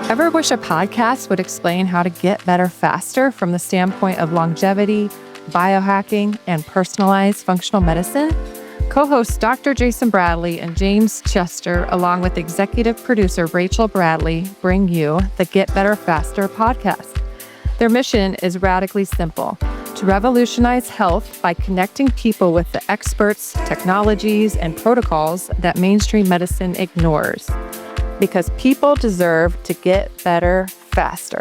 Ever wish a podcast would explain how to get better faster from the standpoint of longevity, biohacking, and personalized functional medicine? Co-hosts Dr. Jason Bradley and James Chester, along with executive producer Rachel Bradley, bring you the Get Better Faster podcast. Their mission is radically simple: to revolutionize health by connecting people with the experts, technologies, and protocols that mainstream medicine ignores. Because people deserve to get better faster.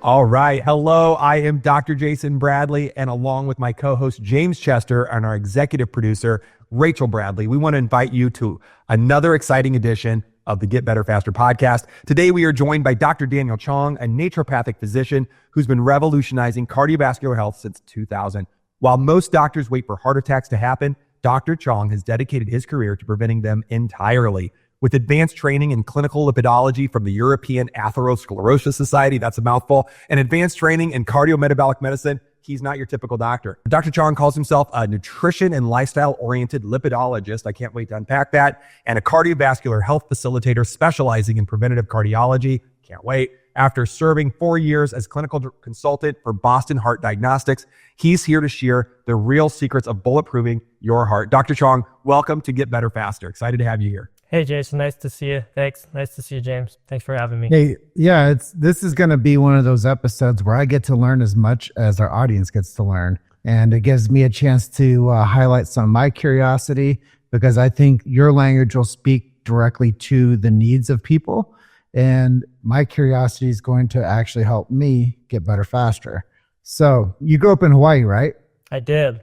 All right. Hello, I am Dr. Jason Bradley, and along with my co-host James Chester and our executive producer Rachel Bradley, we want to invite you to another exciting edition of the Get Better Faster podcast. Today, we are joined by Dr. Daniel Chong, a naturopathic physician who's been revolutionizing cardiovascular health since 2000. While most doctors wait for heart attacks to happen, Dr. Chong has dedicated his career to preventing them entirely. With advanced training in clinical lipidology from the European Atherosclerosis Society, that's a mouthful, and advanced training in cardiometabolic medicine, he's not your typical doctor. Dr. Chong calls himself a nutrition and lifestyle-oriented lipidologist, I can't wait to unpack that, and a cardiovascular health facilitator specializing in preventative cardiology, can't wait. After serving 4 years as clinical consultant for Boston Heart Diagnostics, he's here to share the real secrets of bulletproofing your heart. Dr. Chong, welcome to Get Better Faster. Excited to have you here. Hey, Jason. Nice to see you. Thanks. Nice to see you, James. Thanks for having me. Hey, yeah, this is going to be one of those episodes where I get to learn as much as our audience gets to learn. And it gives me a chance to highlight some of my curiosity, because I think your language will speak directly to the needs of people. And my curiosity is going to actually help me get better faster. So you grew up in Hawaii, right? I did.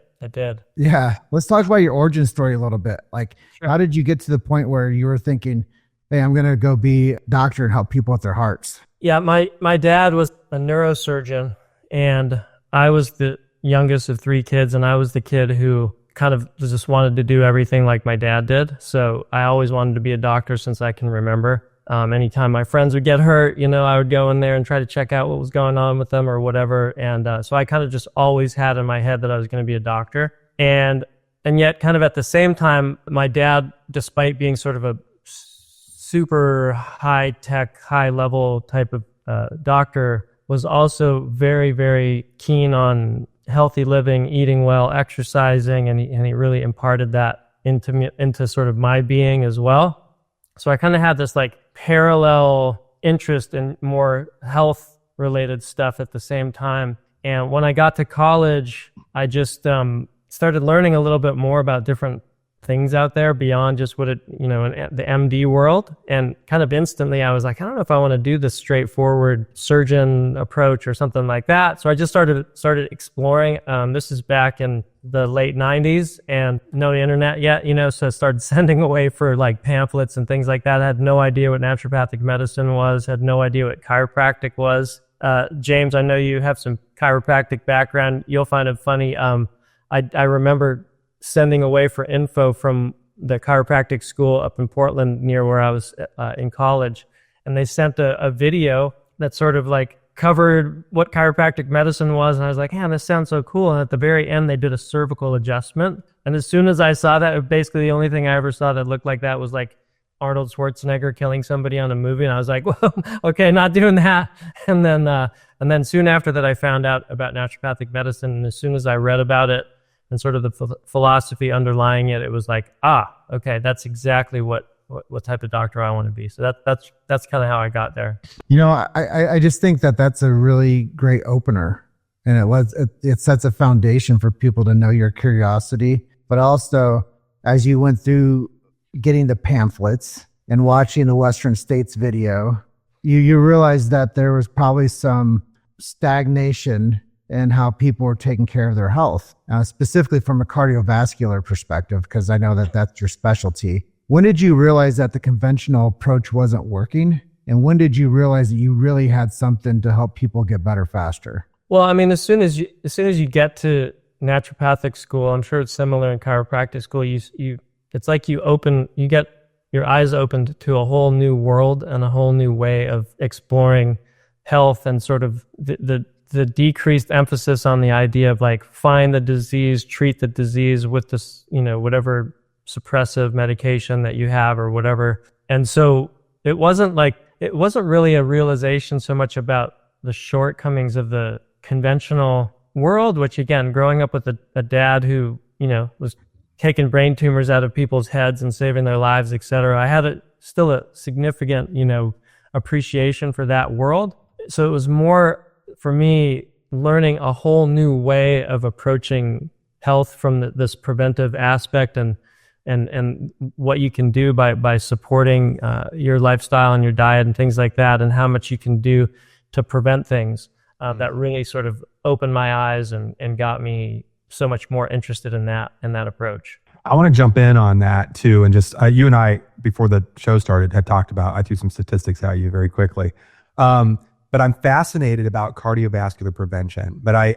Yeah. Let's talk about your origin story a little bit. Like, Sure. How did you get to the point where you were thinking, hey, I'm going to go be a doctor and help people with their hearts? Yeah, my dad was a neurosurgeon, and I was the youngest of 3 kids, and I was the kid who kind of just wanted to do everything like my dad did. So I always wanted to be a doctor since I can remember. Anytime my friends would get hurt, I would go in there and try to check out what was going on with them or whatever. And so I kind of just always had in my head that I was going to be a doctor. And yet kind of at the same time, my dad, despite being sort of a super high-tech, high-level type of doctor, was also very, very keen on healthy living, eating well, exercising, and he really imparted that into sort of my being as well. So I kind of had this like parallel interest in more health related stuff at the same time. And when I got to college, I just started learning a little bit more about different things out there beyond just what in the MD world. And kind of instantly I was like, I don't know if I want to do this straightforward surgeon approach or something like that. So I just started exploring. This is back in the late 90s and no internet yet, so I started sending away for like pamphlets and things like that. I had no idea what naturopathic medicine was, had no idea what chiropractic was. James, I know you have some chiropractic background. You'll find it funny. I remember sending away for info from the chiropractic school up in Portland near where I was in college. And they sent a video that sort of like covered what chiropractic medicine was. And I was like, man, this sounds so cool. And at the very end, they did a cervical adjustment. And as soon as I saw that, basically the only thing I ever saw that looked like that was like Arnold Schwarzenegger killing somebody on a movie. And I was like, whoa, okay, not doing that. And then soon after that, I found out about naturopathic medicine. And as soon as I read about it, and sort of the philosophy underlying it, it was like, okay, that's exactly what type of doctor I want to be. So that's kind of how I got there. I just think that that's a really great opener, and it sets a foundation for people to know your curiosity. But also, as you went through getting the pamphlets and watching the Western States video, you realized that there was probably some stagnation and how people are taking care of their health, specifically from a cardiovascular perspective, because I know that that's your specialty. When did you realize that the conventional approach wasn't working? And when did you realize that you really had something to help people get better faster? Well, I mean, as soon as you get to naturopathic school, I'm sure it's similar in chiropractic school, it's like you get your eyes opened to a whole new world and a whole new way of exploring health and sort of the the decreased emphasis on the idea of like find the disease, treat the disease with this, whatever suppressive medication that you have or whatever. And so it wasn't really a realization so much about the shortcomings of the conventional world, which again, growing up with a dad who, was taking brain tumors out of people's heads and saving their lives, et cetera. I had still a significant, appreciation for that world. So it was more for me learning a whole new way of approaching health from this preventive aspect and what you can do by supporting your lifestyle and your diet and things like that, and how much you can do to prevent things. That really sort of opened my eyes and got me so much more interested in that approach. I want to jump in on that too. And just you and I, before the show started, had talked about, I threw some statistics at you very quickly. But I'm fascinated about cardiovascular prevention. But I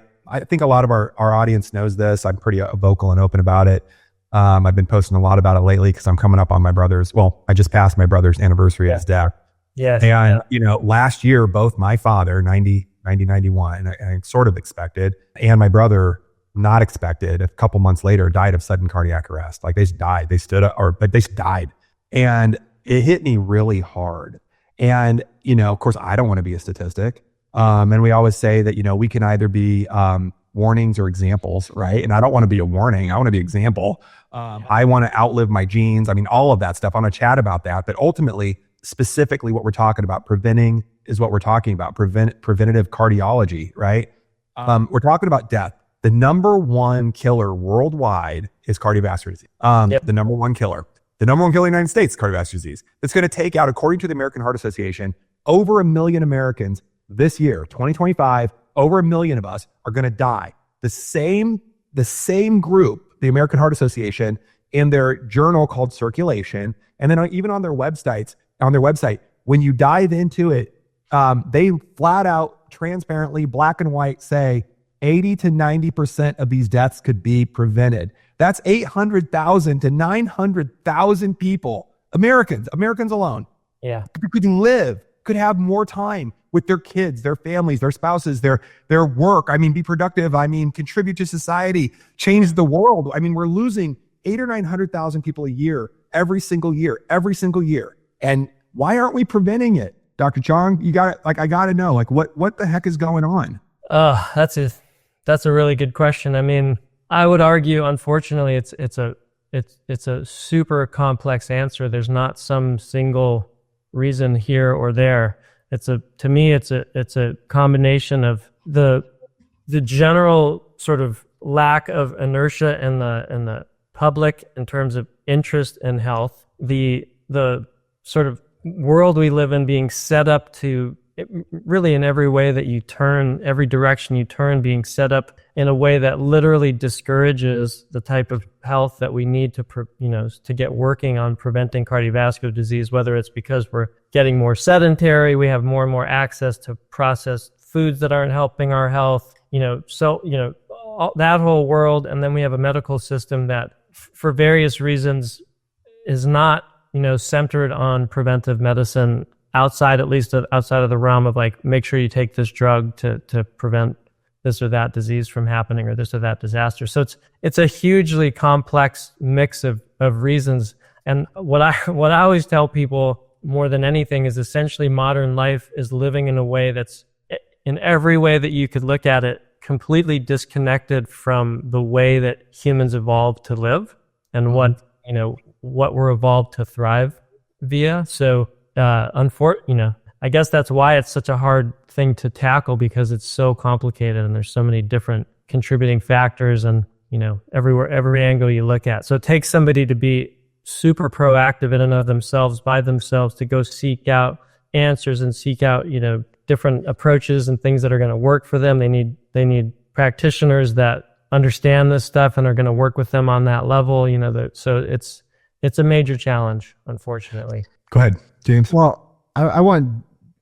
think a lot of our audience knows this. I'm pretty vocal and open about it. I've been posting a lot about it lately because I'm coming up on I just passed my brother's anniversary of his death. Yes. And, last year, both my father, 91, I sort of expected, and my brother, not expected, a couple months later, died of sudden cardiac arrest. Like they just died. They stood up, but they just died. And it hit me really hard. And, of course, I don't want to be a statistic. And we always say that, we can either be warnings or examples, right? And I don't want to be a warning. I want to be example. I want to outlive my genes. I mean, all of that stuff. I want to chat about that. But ultimately, specifically what we're talking about, preventing is what we're talking about, preventative cardiology, right? We're talking about death. The number one killer worldwide is cardiovascular disease. The number one killer. The number one killer in the United States is cardiovascular disease. It's going to take out, according to the American Heart Association, over 1 million Americans this year, 2025, over 1 million of us are going to die. The same group, the American Heart Association, in their journal called Circulation, and then even on their website, when you dive into it, they flat out, transparently, black and white say 80 to 90% of these deaths could be prevented. That's 800,000 to 900,000 people, Americans alone. Yeah. Could have more time with their kids, their families, their spouses, their work. Be productive. Contribute to society, change the world. We're losing 800,000 or 900,000 people a year, every single year. And why aren't we preventing it? Dr. Chong, I got to know, what the heck is going on? That's a really good question. I would argue, unfortunately, it's a super complex answer. There's not some single reason here or there. To me, it's a combination of the general sort of lack of inertia in the public in terms of interest in health, the sort of world we live in being set up to really in every way that you turn, every direction you turn, being set up in a way that literally discourages the type of health that we need to get working on preventing cardiovascular disease, whether it's because we're getting more sedentary, we have more and more access to processed foods that aren't helping our health, that whole world. And then we have a medical system that for various reasons is not, centered on preventive medicine outside of the realm of make sure you take this drug to prevent this or that disease from happening or this or that disaster. So it's a hugely complex mix of reasons. And what I always tell people more than anything is essentially modern life is living in a way that's, in every way that you could look at it, completely disconnected from the way that humans evolved to live and what we're evolved to thrive via. So I guess that's why it's such a hard thing to tackle, because it's so complicated and there's so many different contributing factors and, every angle you look at. So it takes somebody to be super proactive in and of themselves, by themselves, to go seek out answers and seek out, different approaches and things that are going to work for them. They need practitioners that understand this stuff and are going to work with them on that level, so it's a major challenge, unfortunately. Go ahead, James. Well, I'm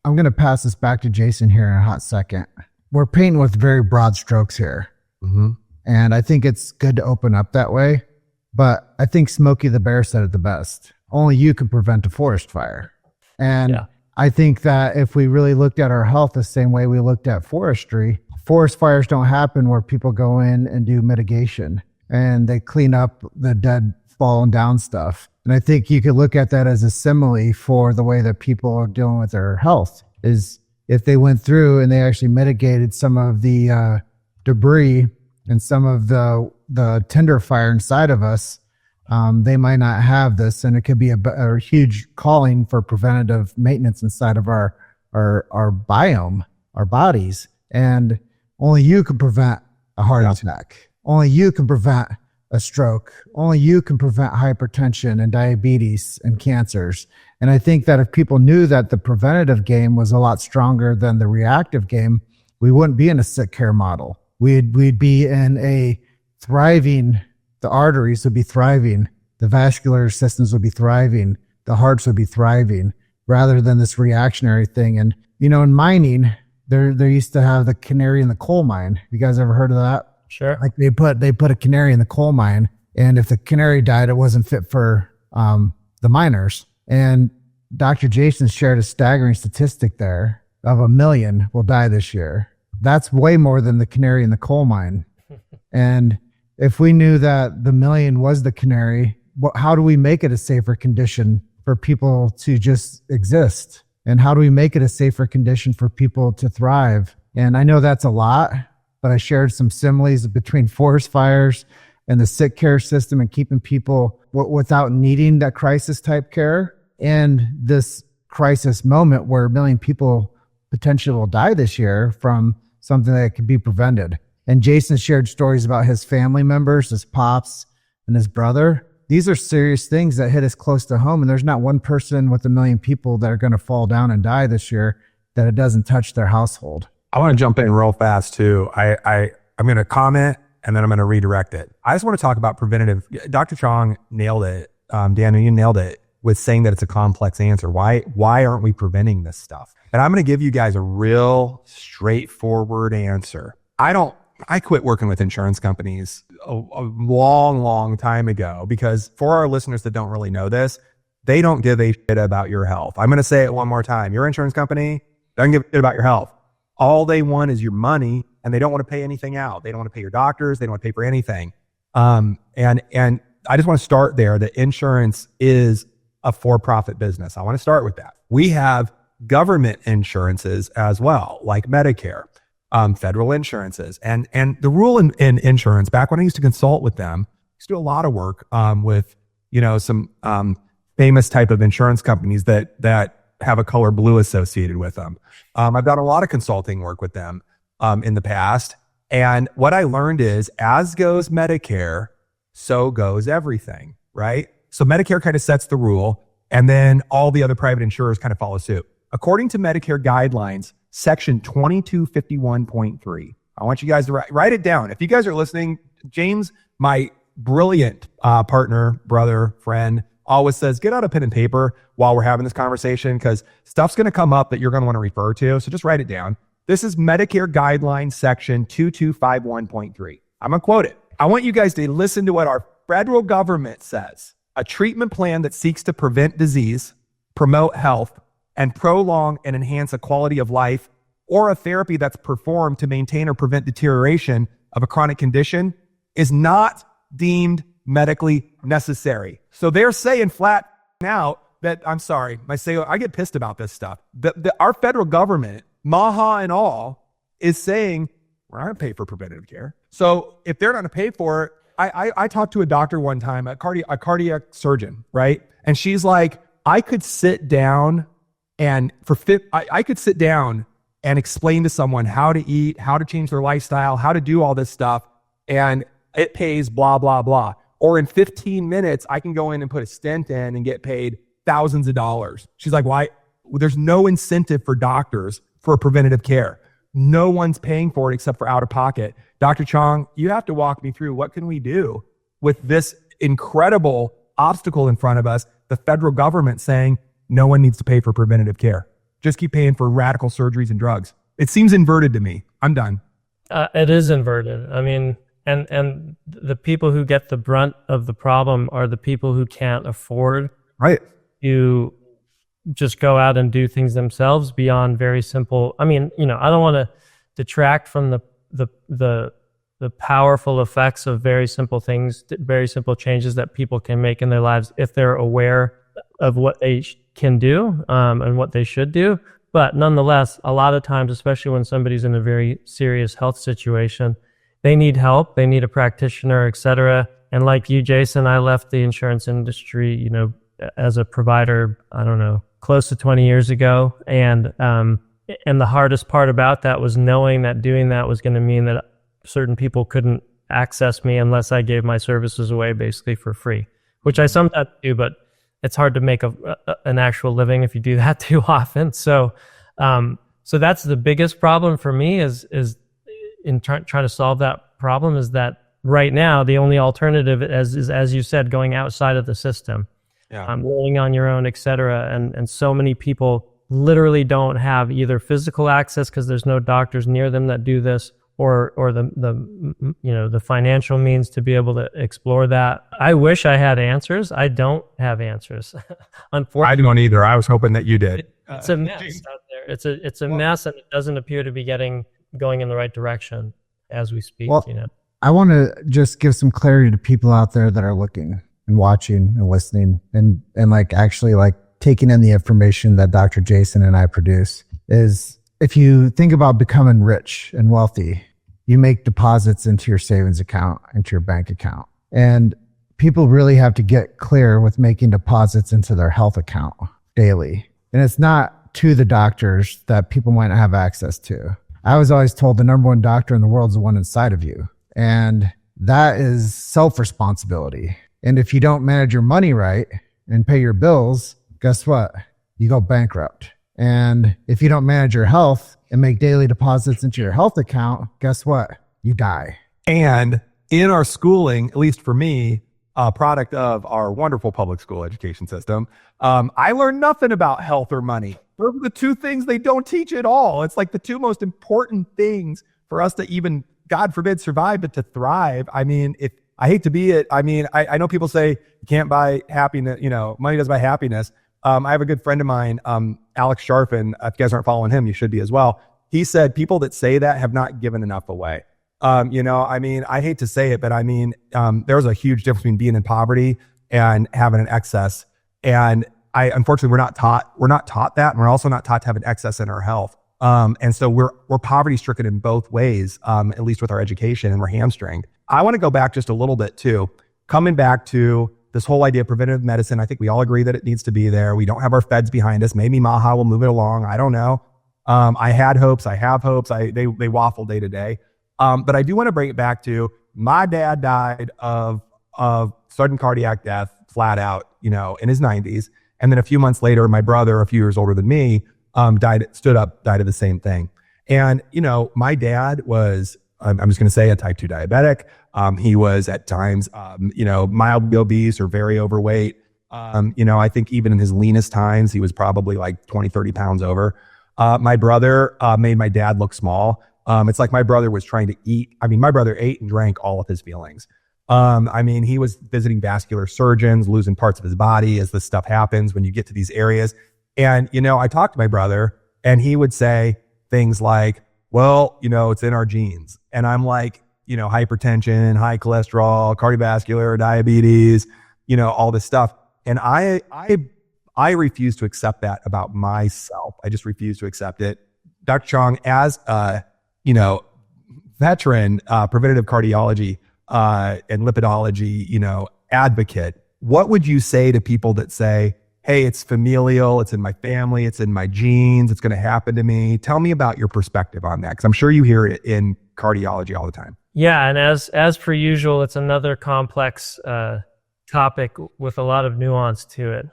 going to pass this back to Jason here in a hot second. We're painting with very broad strokes here. Mm-hmm. And I think it's good to open up that way. But I think Smokey the Bear said it the best. Only you can prevent a forest fire. And I think that if we really looked at our health the same way we looked at forestry, forest fires don't happen where people go in and do mitigation and they clean up the dead fallen down stuff. And I think you could look at that as a simile for the way that people are dealing with their health, is if they went through and they actually mitigated some of the debris and some of the tinder fire inside of us, they might not have this. And it could be a huge calling for preventative maintenance inside of our biome, our bodies. And only you can prevent a heart attack. Only you can prevent a stroke. Only you can prevent hypertension and diabetes and cancers. And I think that if people knew that the preventative game was a lot stronger than the reactive game, we wouldn't be in a sick care model. We'd be in a thriving, the arteries would be thriving, the vascular systems would be thriving, the hearts would be thriving, rather than this reactionary thing. And, you know, in mining, there used to have the canary in the coal mine. You guys ever heard of that? Sure. Like they put a canary in the coal mine, and if the canary died, it wasn't fit for the miners. And Dr. Jason shared a staggering statistic there of 1 million will die this year. That's way more than the canary in the coal mine. And if we knew that the 1 million was the canary, how do we make it a safer condition for people to just exist? And how do we make it a safer condition for people to thrive? And I know that's a lot, but I shared some similes between forest fires and the sick care system and keeping people without needing that crisis type care, and this crisis moment where 1 million people potentially will die this year from something that can be prevented. And Jason shared stories about his family members, his pops and his brother. These are serious things that hit us close to home. And there's not one person with 1 million people that are going to fall down and die this year that it doesn't touch their household. I want to jump in real fast too. I'm going to comment and then I'm going to redirect it. I just want to talk about preventative. Dr. Chong nailed it. Daniel, you nailed it with saying that it's a complex answer. Why aren't we preventing this stuff? And I'm going to give you guys a real straightforward answer. I quit working with insurance companies a long time ago because for our listeners that don't really know this, they don't give a shit about your health. I'm going to say it one more time. Your insurance company doesn't give a shit about your health. All they want is your money, and they don't want to pay anything out. They don't want to pay your doctors. They don't want to pay for anything. And I just want to start there that insurance is a for-profit business. I want to start with that. We have government insurances as well, like Medicare, federal insurances. And the rule in insurance, back when I used to consult with them, I used to do a lot of work with, some famous type of insurance companies that have a color blue associated with them. I've done a lot of consulting work with them in the past. And what I learned is, as goes Medicare, so goes everything, right? So Medicare kind of sets the rule, and then all the other private insurers kind of follow suit. According to Medicare guidelines, section 2251.3, I want you guys to write it down. If you guys are listening, James, my brilliant partner, brother, friend, always says, get out a pen and paper while we're having this conversation, because stuff's going to come up that you're going to want to refer to. So just write it down. This is Medicare guidelines section 2251.3. I'm going to quote it. I want you guys to listen to what our federal government says. A treatment plan that seeks to prevent disease, promote health, and prolong and enhance a quality of life, or a therapy that's performed to maintain or prevent deterioration of a chronic condition, is not deemed medically necessary. So they're saying flat out that, I'm sorry, I get pissed about this stuff. Our federal government, MAHA and all, is saying we're not going to pay for preventative care. So if they're not going to pay for it, I talked to a doctor one time, a cardiac surgeon, right? And she's like, I could sit down and I could sit down and explain to someone how to eat, how to change their lifestyle, how to do all this stuff, and it pays blah, blah, blah. Or in 15 minutes, I can go in and put a stent in and get paid thousands of dollars. She's like, why? Well, there's no incentive for doctors for preventative care. No one's paying for it except for out of pocket. Dr. Chong, you have to walk me through what can we do with this incredible obstacle in front of us, the federal government saying no one needs to pay for preventative care. Just keep paying for radical surgeries and drugs. It seems inverted to me. I'm done. It is inverted. I mean, and the people who get the brunt of the problem are the people who can't afford to just go out and do things themselves beyond very simple. I mean, I don't want to detract from the powerful effects of very simple things, very simple changes that people can make in their lives if they're aware of what they can do and what they should do. But nonetheless, a lot of times, especially when somebody's in a very serious health situation, they need help, they need a practitioner, et cetera. And like you, Jason, I left the insurance industry, as a provider, I don't know, close to 20 years ago. And the hardest part about that was knowing that doing that was going to mean that certain people couldn't access me unless I gave my services away basically for free, which I sometimes do, but it's hard to make an actual living if you do that too often. So that's the biggest problem for me is in trying to solve that problem, is that right now the only alternative is as you said, going outside of the system, rolling on your own, et cetera. And so many people literally don't have either physical access because there's no doctors near them that do this, or the financial means to be able to explore that. I wish I had answers. I don't have answers. Unfortunately, I don't either. I was hoping that you did. It's a mess out there. It's a mess, and it doesn't appear to be going in the right direction as we speak. Well, I want to just give some clarity to people out there that are looking and watching and listening and like actually like taking in the information that Dr. Jason and I produce. Is if you think about becoming rich and wealthy, you make deposits into your savings account, into your bank account. And people really have to get clear with making deposits into their health account daily. And it's not to the doctors that people might not have access to. I was always told the number one doctor in the world is the one inside of you. And that is self-responsibility. And if you don't manage your money right and pay your bills, guess what? You go bankrupt. And if you don't manage your health and make daily deposits into your health account, guess what? You die. And in our schooling, at least for me, a product of our wonderful public school education system, I learned nothing about health or money. Those are the two things they don't teach at all. It's like the two most important things for us to even, God forbid, survive, but to thrive. I mean, I hate to be it. I mean, I know people say you can't buy happiness, money doesn't buy happiness. I have a good friend of mine, Alex Sharfin. If you guys aren't following him, you should be as well. He said people that say that have not given enough away. I mean, I hate to say it, but I mean, there's a huge difference between being in poverty and having an excess. And unfortunately, we're not taught that. And we're also not taught to have an excess in our health. And so we're poverty stricken in both ways, at least with our education, and we're hamstringed. I want to go back just a little bit too, coming back to this whole idea of preventative medicine. I think we all agree that it needs to be there. We don't have our feds behind us. Maybe Maha will move it along. I don't know. I had hopes. I have hopes. They waffle day to day. But I do want to bring it back to my dad died of sudden cardiac death, flat out, in his 90s. And then a few months later, my brother, a few years older than me, died of the same thing. And, my dad was, I'm just going to say, a type 2 diabetic. He was at times, mildly obese or very overweight. I think even in his leanest times, he was probably like 20, 30 pounds over. My brother made my dad look small. It's like my brother was trying to eat. I mean, my brother ate and drank all of his feelings. He was visiting vascular surgeons, losing parts of his body as this stuff happens when you get to these areas. And, I talked to my brother and he would say things like, well, it's in our genes. And I'm like, hypertension, high cholesterol, cardiovascular, diabetes, all this stuff. And I refuse to accept that about myself. I just refuse to accept it. Dr. Chong, as veteran, preventative cardiology, and lipidology, advocate, what would you say to people that say, hey, it's familial, it's in my family, it's in my genes, it's going to happen to me? Tell me about your perspective on that, because I'm sure you hear it in cardiology all the time. Yeah, and as per usual, it's another complex topic with a lot of nuance to it.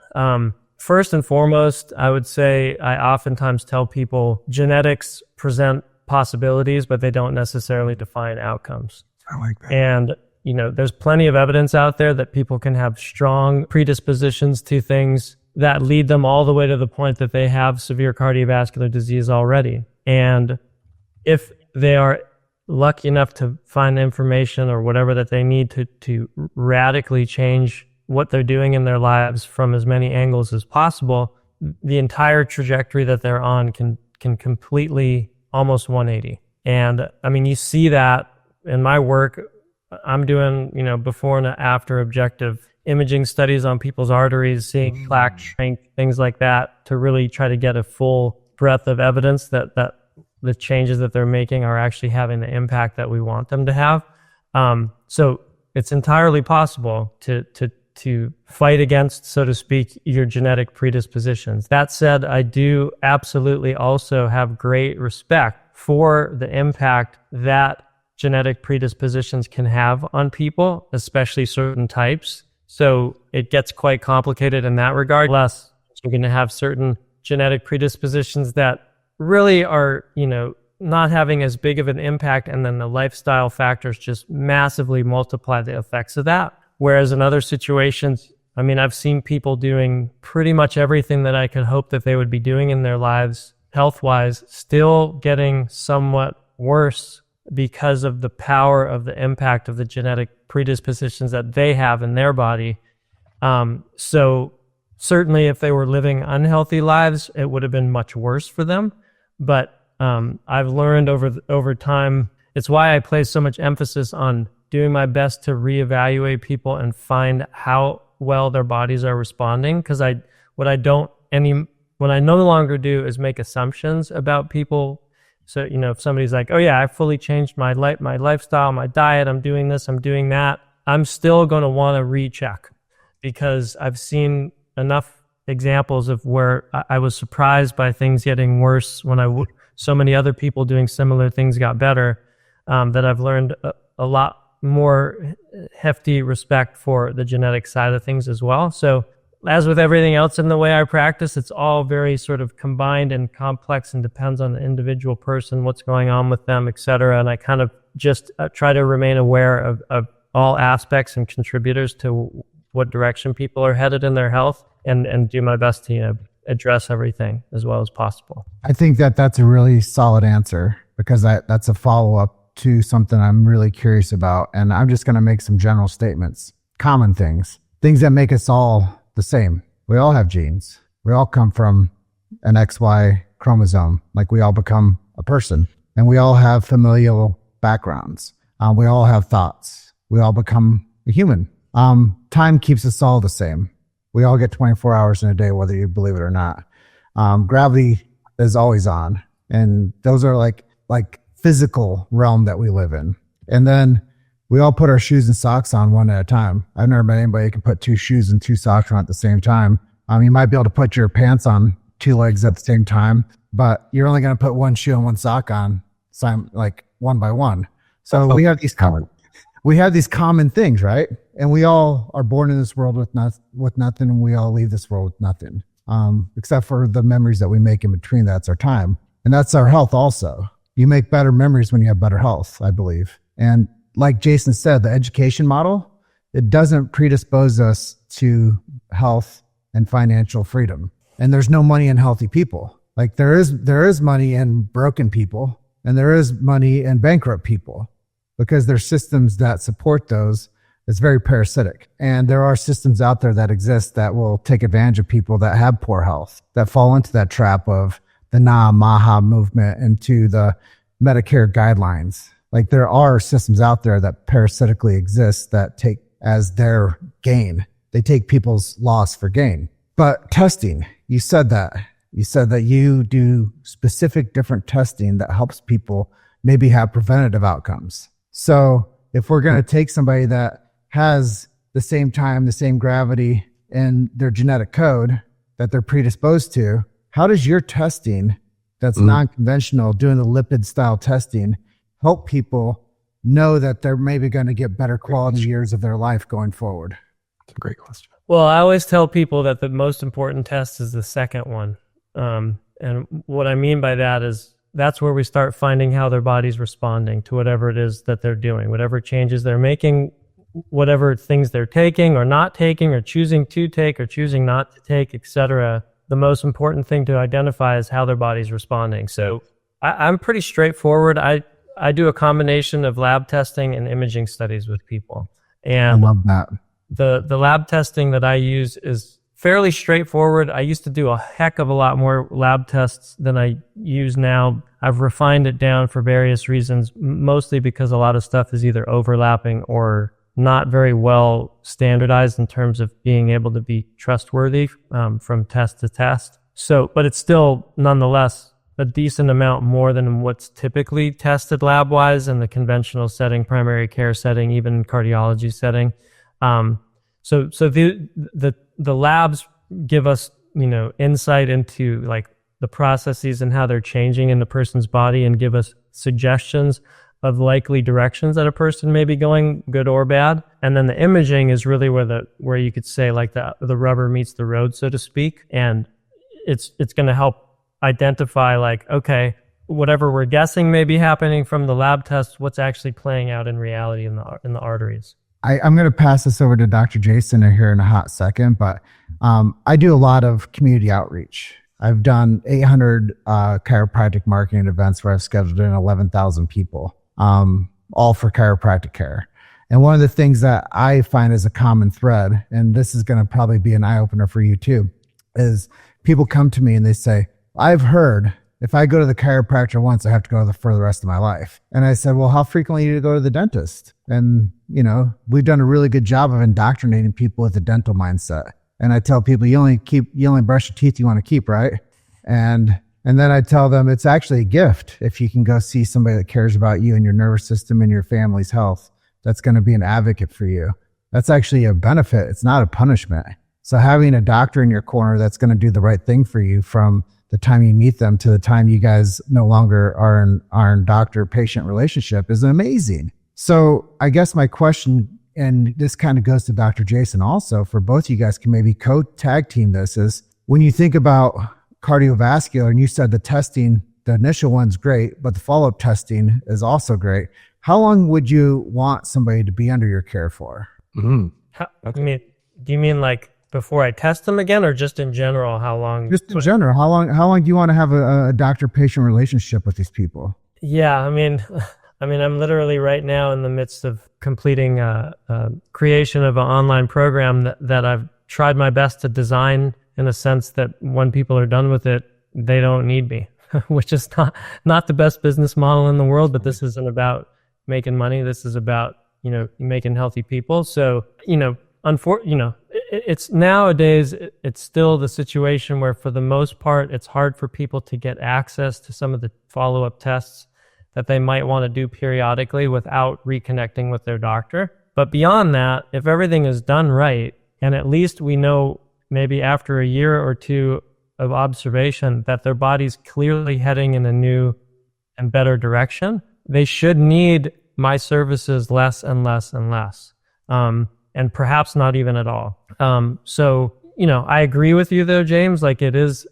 First and foremost, I would say I oftentimes tell people genetics present possibilities, but they don't necessarily define outcomes. I like that. And there's plenty of evidence out there that people can have strong predispositions to things that lead them all the way to the point that they have severe cardiovascular disease already. And if they are lucky enough to find information or whatever that they need to radically change what they're doing in their lives from as many angles as possible, the entire trajectory that they're on can completely almost 180. And I mean, you see that in my work. I'm doing, before and after objective imaging studies on people's arteries, seeing plaque shrink, things like that, to really try to get a full breadth of evidence that the changes that they're making are actually having the impact that we want them to have. So it's entirely possible to fight against, so to speak, your genetic predispositions. That said, I do absolutely also have great respect for the impact that genetic predispositions can have on people, especially certain types. So it gets quite complicated in that regard. Plus, you're going to have certain genetic predispositions that really are, not having as big of an impact, and then the lifestyle factors just massively multiply the effects of that. Whereas in other situations, I mean, I've seen people doing pretty much everything that I could hope that they would be doing in their lives, health-wise, still getting somewhat worse because of the power of the impact of the genetic predispositions that they have in their body. So certainly if they were living unhealthy lives, it would have been much worse for them. But I've learned over time, it's why I place so much emphasis on doing my best to reevaluate people and find how well their bodies are responding. Because what I no longer do is make assumptions about people. So, if somebody's like, oh yeah, I fully changed my lifestyle, my diet, I'm doing this, I'm doing that, I'm still going to want to recheck, because I've seen enough examples of where I was surprised by things getting worse when so many other people doing similar things got better, that I've learned a lot more hefty respect for the genetic side of things as well. So as with everything else in the way I practice, it's all very sort of combined and complex and depends on the individual person, what's going on with them, et cetera. And I kind of just try to remain aware of all aspects and contributors to what direction people are headed in their health, and do my best to address everything as well as possible. I think that's a really solid answer, because that's a follow-up to something I'm really curious about. And I'm just going to make some general statements, common things that make us all the same. We all have genes. We all come from an XY chromosome, like we all become a person, and we all have familial backgrounds. We all have thoughts. We all become a human. Time keeps us all the same. We all get 24 hours in a day, whether you believe it or not. Gravity is always on, and those are like physical realm that we live in. And then we all put our shoes and socks on one at a time. I've never met anybody who can put 2 shoes and 2 socks on at the same time. You might be able to put your pants on 2 legs at the same time, but you're only going to put 1 shoe and 1 sock on, like one by one. So we have these common things, right? And we all are born in this world with nothing, and we all leave this world with nothing, except for the memories that we make in between. That's our time, and that's our health also. You make better memories when you have better health, I believe. And like Jason said, the education model, it doesn't predispose us to health and financial freedom. And there's no money in healthy people. Like there is money in broken people, and there is money in bankrupt people, because there's systems that support those. It's very parasitic. And there are systems out there that exist that will take advantage of people that have poor health, that fall into that trap of the Maha movement, into the Medicare guidelines. Like there are systems out there that parasitically exist that take as their gain. They take people's loss for gain. But testing, you said that you do specific different testing that helps people maybe have preventative outcomes. So if we're going to take somebody that has the same time, the same gravity in their genetic code that they're predisposed to, how does your testing that's non-conventional, doing the lipid style testing, help people know that they're maybe going to get better quality years of their life going forward? That's a great question. Well, I always tell people that the most important test is the second one. And what I mean by that is that's where we start finding how their body's responding to whatever it is that they're doing, whatever changes they're making, whatever things they're taking or not taking, or choosing to take or choosing not to take, etc. The most important thing to identify is how their body's responding. So I'm pretty straightforward. I do a combination of lab testing and imaging studies with people. And I love that. The lab testing that I use is fairly straightforward. I used to do a heck of a lot more lab tests than I use now. I've refined it down for various reasons, mostly because a lot of stuff is either overlapping or not very well standardized in terms of being able to be trustworthy from test to test. So, but it's still nonetheless a decent amount more than what's typically tested lab-wise in the conventional setting, primary care setting, even cardiology setting. So the labs give us, insight into like the processes and how they're changing in the person's body, and give us suggestions of likely directions that a person may be going, good or bad. And then the imaging is really where you could say like the rubber meets the road, so to speak. And it's going to help identify like, okay, whatever we're guessing may be happening from the lab tests, what's actually playing out in reality in the arteries. I'm going to pass this over to Dr. Jason here in a hot second, but I do a lot of community outreach. I've done 800 chiropractic marketing events where I've scheduled in 11,000 people, all for chiropractic care. And one of the things that I find is a common thread, and this is going to probably be an eye-opener for you too, is people come to me and they say, I've heard if I go to the chiropractor once, I have to go for the rest of my life. And I said, well, how frequently do you go to the dentist? And, we've done a really good job of indoctrinating people with the dental mindset. And I tell people, you only brush the teeth you want to keep, right? And then I tell them it's actually a gift if you can go see somebody that cares about you and your nervous system and your family's health. That's going to be an advocate for you. That's actually a benefit. It's not a punishment. So having a doctor in your corner that's going to do the right thing for you from the time you meet them to the time you guys no longer are in doctor-patient relationship is amazing. So I guess my question, and this kind of goes to Dr. Jason also, for both you guys can maybe co-tag team this, is when you think about cardiovascular, and you said the testing, the initial one's great, but the follow-up testing is also great. How long would you want somebody to be under your care for? Okay. Do you mean like before I test them again, or just in general, how long? Just in general, how long do you want to have a doctor-patient relationship with these people? Yeah, I mean, I'm literally right now in the midst of completing creation of an online program that I've tried my best to design in a sense that when people are done with it, they don't need me, which is not the best business model in the world, but this isn't about making money. This is about, making healthy people. So, it's nowadays, it's still the situation where for the most part, it's hard for people to get access to some of the follow-up tests that they might want to do periodically without reconnecting with their doctor. But beyond that, if everything is done right, and at least we know maybe after a year or two of observation that their body's clearly heading in a new and better direction, they should need my services less and less and less. And perhaps not even at all. So, I agree with you though, James, like it is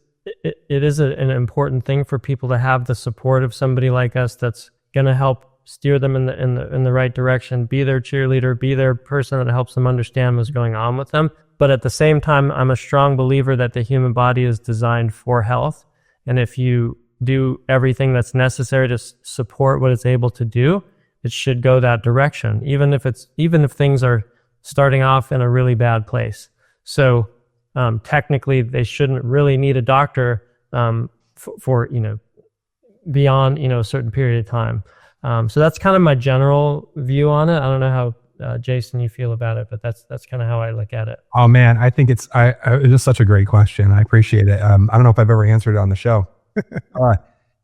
an important thing for people to have the support of somebody like us that's going to help steer them in the right direction, be their cheerleader, be their person that helps them understand what's going on with them. But at the same time, I'm a strong believer that the human body is designed for health. And if you do everything that's necessary to support what it's able to do, it should go that direction, even if things are starting off in a really bad place. So technically, they shouldn't really need a doctor for beyond a certain period of time. So that's kind of my general view on it. I don't know how Jason you feel about it, but that's kind of how I look at it. Oh man, I think it's just such a great question. I appreciate it. I don't know if I've ever answered it on the show.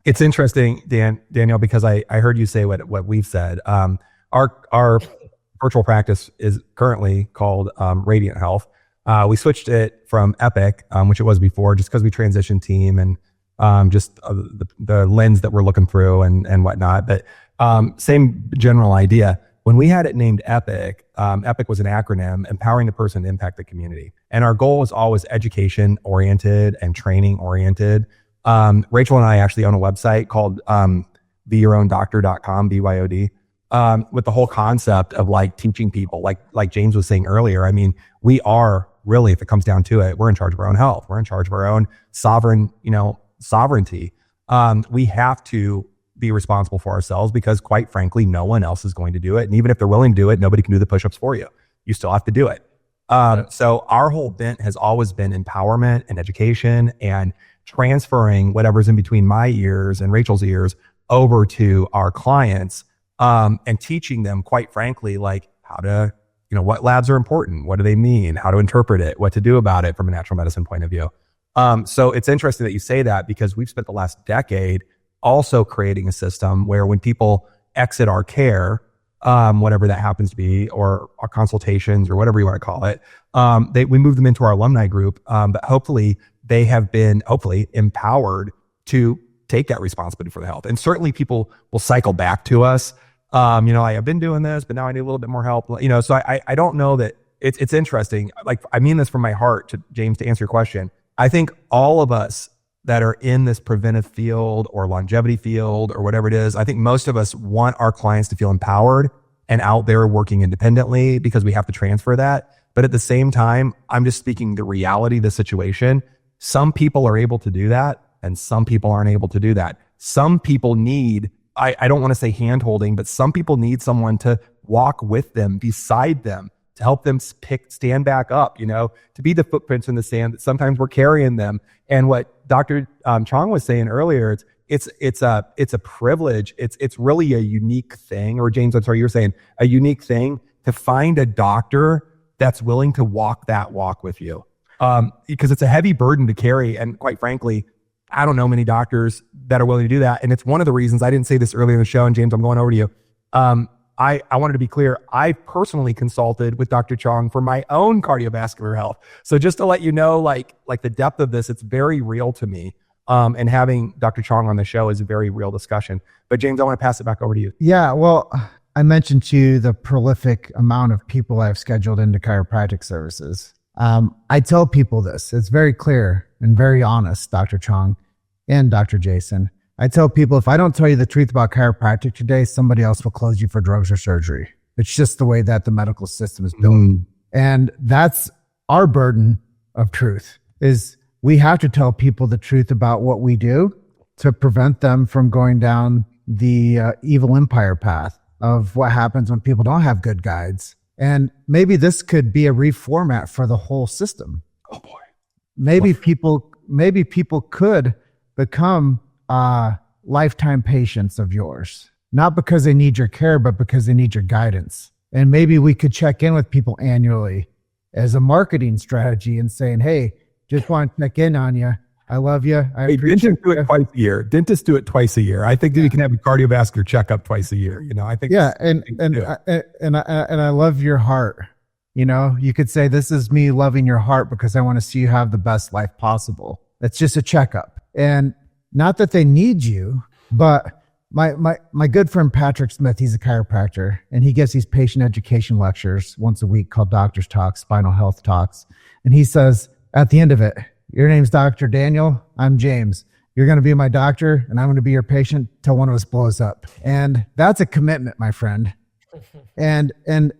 It's interesting, Danielle, because I heard you say what we've said. Our virtual practice is currently called Radiant Health. We switched it from Epic, which it was before, just because we transitioned team and just the lens that we're looking through and whatnot. But same general idea. When we had it named Epic, Epic was an acronym, empowering the person to impact the community. And our goal was always education oriented and training oriented. Rachel and I actually own a website called beyourowndoctor.com, BYOD. With the whole concept of like teaching people, like James was saying earlier. I mean, we are really, if it comes down to it, we're in charge of our own health. We're in charge of our own sovereignty. We have to be responsible for ourselves because quite frankly, no one else is going to do it. And even if they're willing to do it, nobody can do the push-ups for you. You still have to do it. So our whole bent has always been empowerment and education and transferring whatever's in between my ears and Rachel's ears over to our clients, and teaching them, quite frankly, like how to, what labs are important, what do they mean, how to interpret it, what to do about it from a natural medicine point of view. So it's interesting that you say that, because we've spent the last decade also creating a system where when people exit our care, whatever that happens to be, or our consultations or whatever you want to call it, we move them into our alumni group. But hopefully they have been empowered to take that responsibility for the health. And certainly people will cycle back to us. I've been doing this, but now I need a little bit more help. So I don't know that it's interesting. Like, I mean this from my heart, to James, to answer your question. I think all of us that are in this preventive field or longevity field or whatever it is, I think most of us want our clients to feel empowered and out there working independently, because we have to transfer that. But at the same time, I'm just speaking the reality of the situation. Some people are able to do that and some people aren't able to do that. Some people need, I don't want to say hand holding, but some people need someone to walk with them, beside them, to help them stand back up, to be the footprints in the sand that sometimes we're carrying them. And what Dr. Chong was saying earlier, it's a privilege. It's really a unique thing, or James, I'm sorry, you're saying a unique thing to find a doctor that's willing to walk that walk with you. Because it's a heavy burden to carry. And quite frankly, I don't know many doctors that are willing to do that. And it's one of the reasons I didn't say this earlier in the show. And James, I'm going over to you. I wanted to be clear. I personally consulted with Dr. Chong for my own cardiovascular health. So just to let you know, like the depth of this, it's very real to me. And having Dr. Chong on the show is a very real discussion. But James, I want to pass it back over to you. Yeah, well, I mentioned to you the prolific amount of people I've scheduled into chiropractic services. I tell people this. It's very clear and very honest, Dr. Chong and Dr. Jason. I tell people, if I don't tell you the truth about chiropractic today, somebody else will close you for drugs or surgery. It's just the way that the medical system is built. And that's our burden of truth, is we have to tell people the truth about what we do to prevent them from going down the evil empire path of what happens when people don't have good guides. And maybe this could be a reformat for the whole system. Oh boy. Maybe people could become lifetime patients of yours, not because they need your care, but because they need your guidance. And maybe we could check in with people annually as a marketing strategy and saying, hey, just want to check in on you. I love you. Dentists do it twice a year. Dentists do it twice a year. I think that you can have a cardiovascular checkup twice a year. I think. Yeah. And I love your heart. You could say, this is me loving your heart because I want to see you have the best life possible. It's just a checkup. And not that they need you, but my good friend Patrick Smith, he's a chiropractor, and he gives these patient education lectures once a week called Doctor's Talks, Spinal Health Talks. And he says, at the end of it, your name's Dr. Daniel. I'm James. You're going to be my doctor, and I'm going to be your patient till one of us blows up. And that's a commitment, my friend. And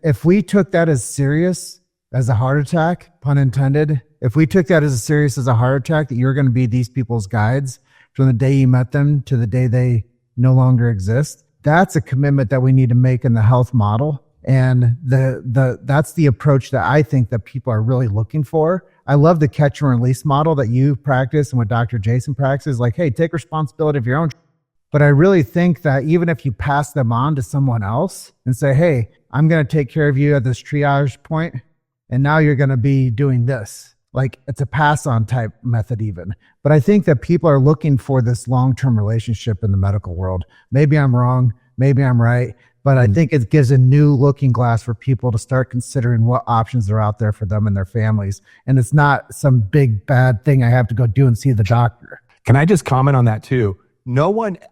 if we took that as serious as a heart attack, pun intended, if we took that as serious as a heart attack, that you're going to be these people's guides from the day you met them to the day they no longer exist, that's a commitment that we need to make in the health model. And that's the approach that I think that people are really looking for. I love the catch and release model that you practice and what Dr. Jason practices, like, hey, take responsibility of your own. But I really think that even if you pass them on to someone else and say, hey, I'm going to take care of you at this triage point, and now you're going to be doing this. Like, it's a pass on type method even. But I think that people are looking for this long-term relationship in the medical world. Maybe I'm wrong. Maybe I'm right. But I think it gives a new looking glass for people to start considering what options are out there for them and their families. And it's not some big bad thing I have to go do and see the doctor. Can I just comment on that too?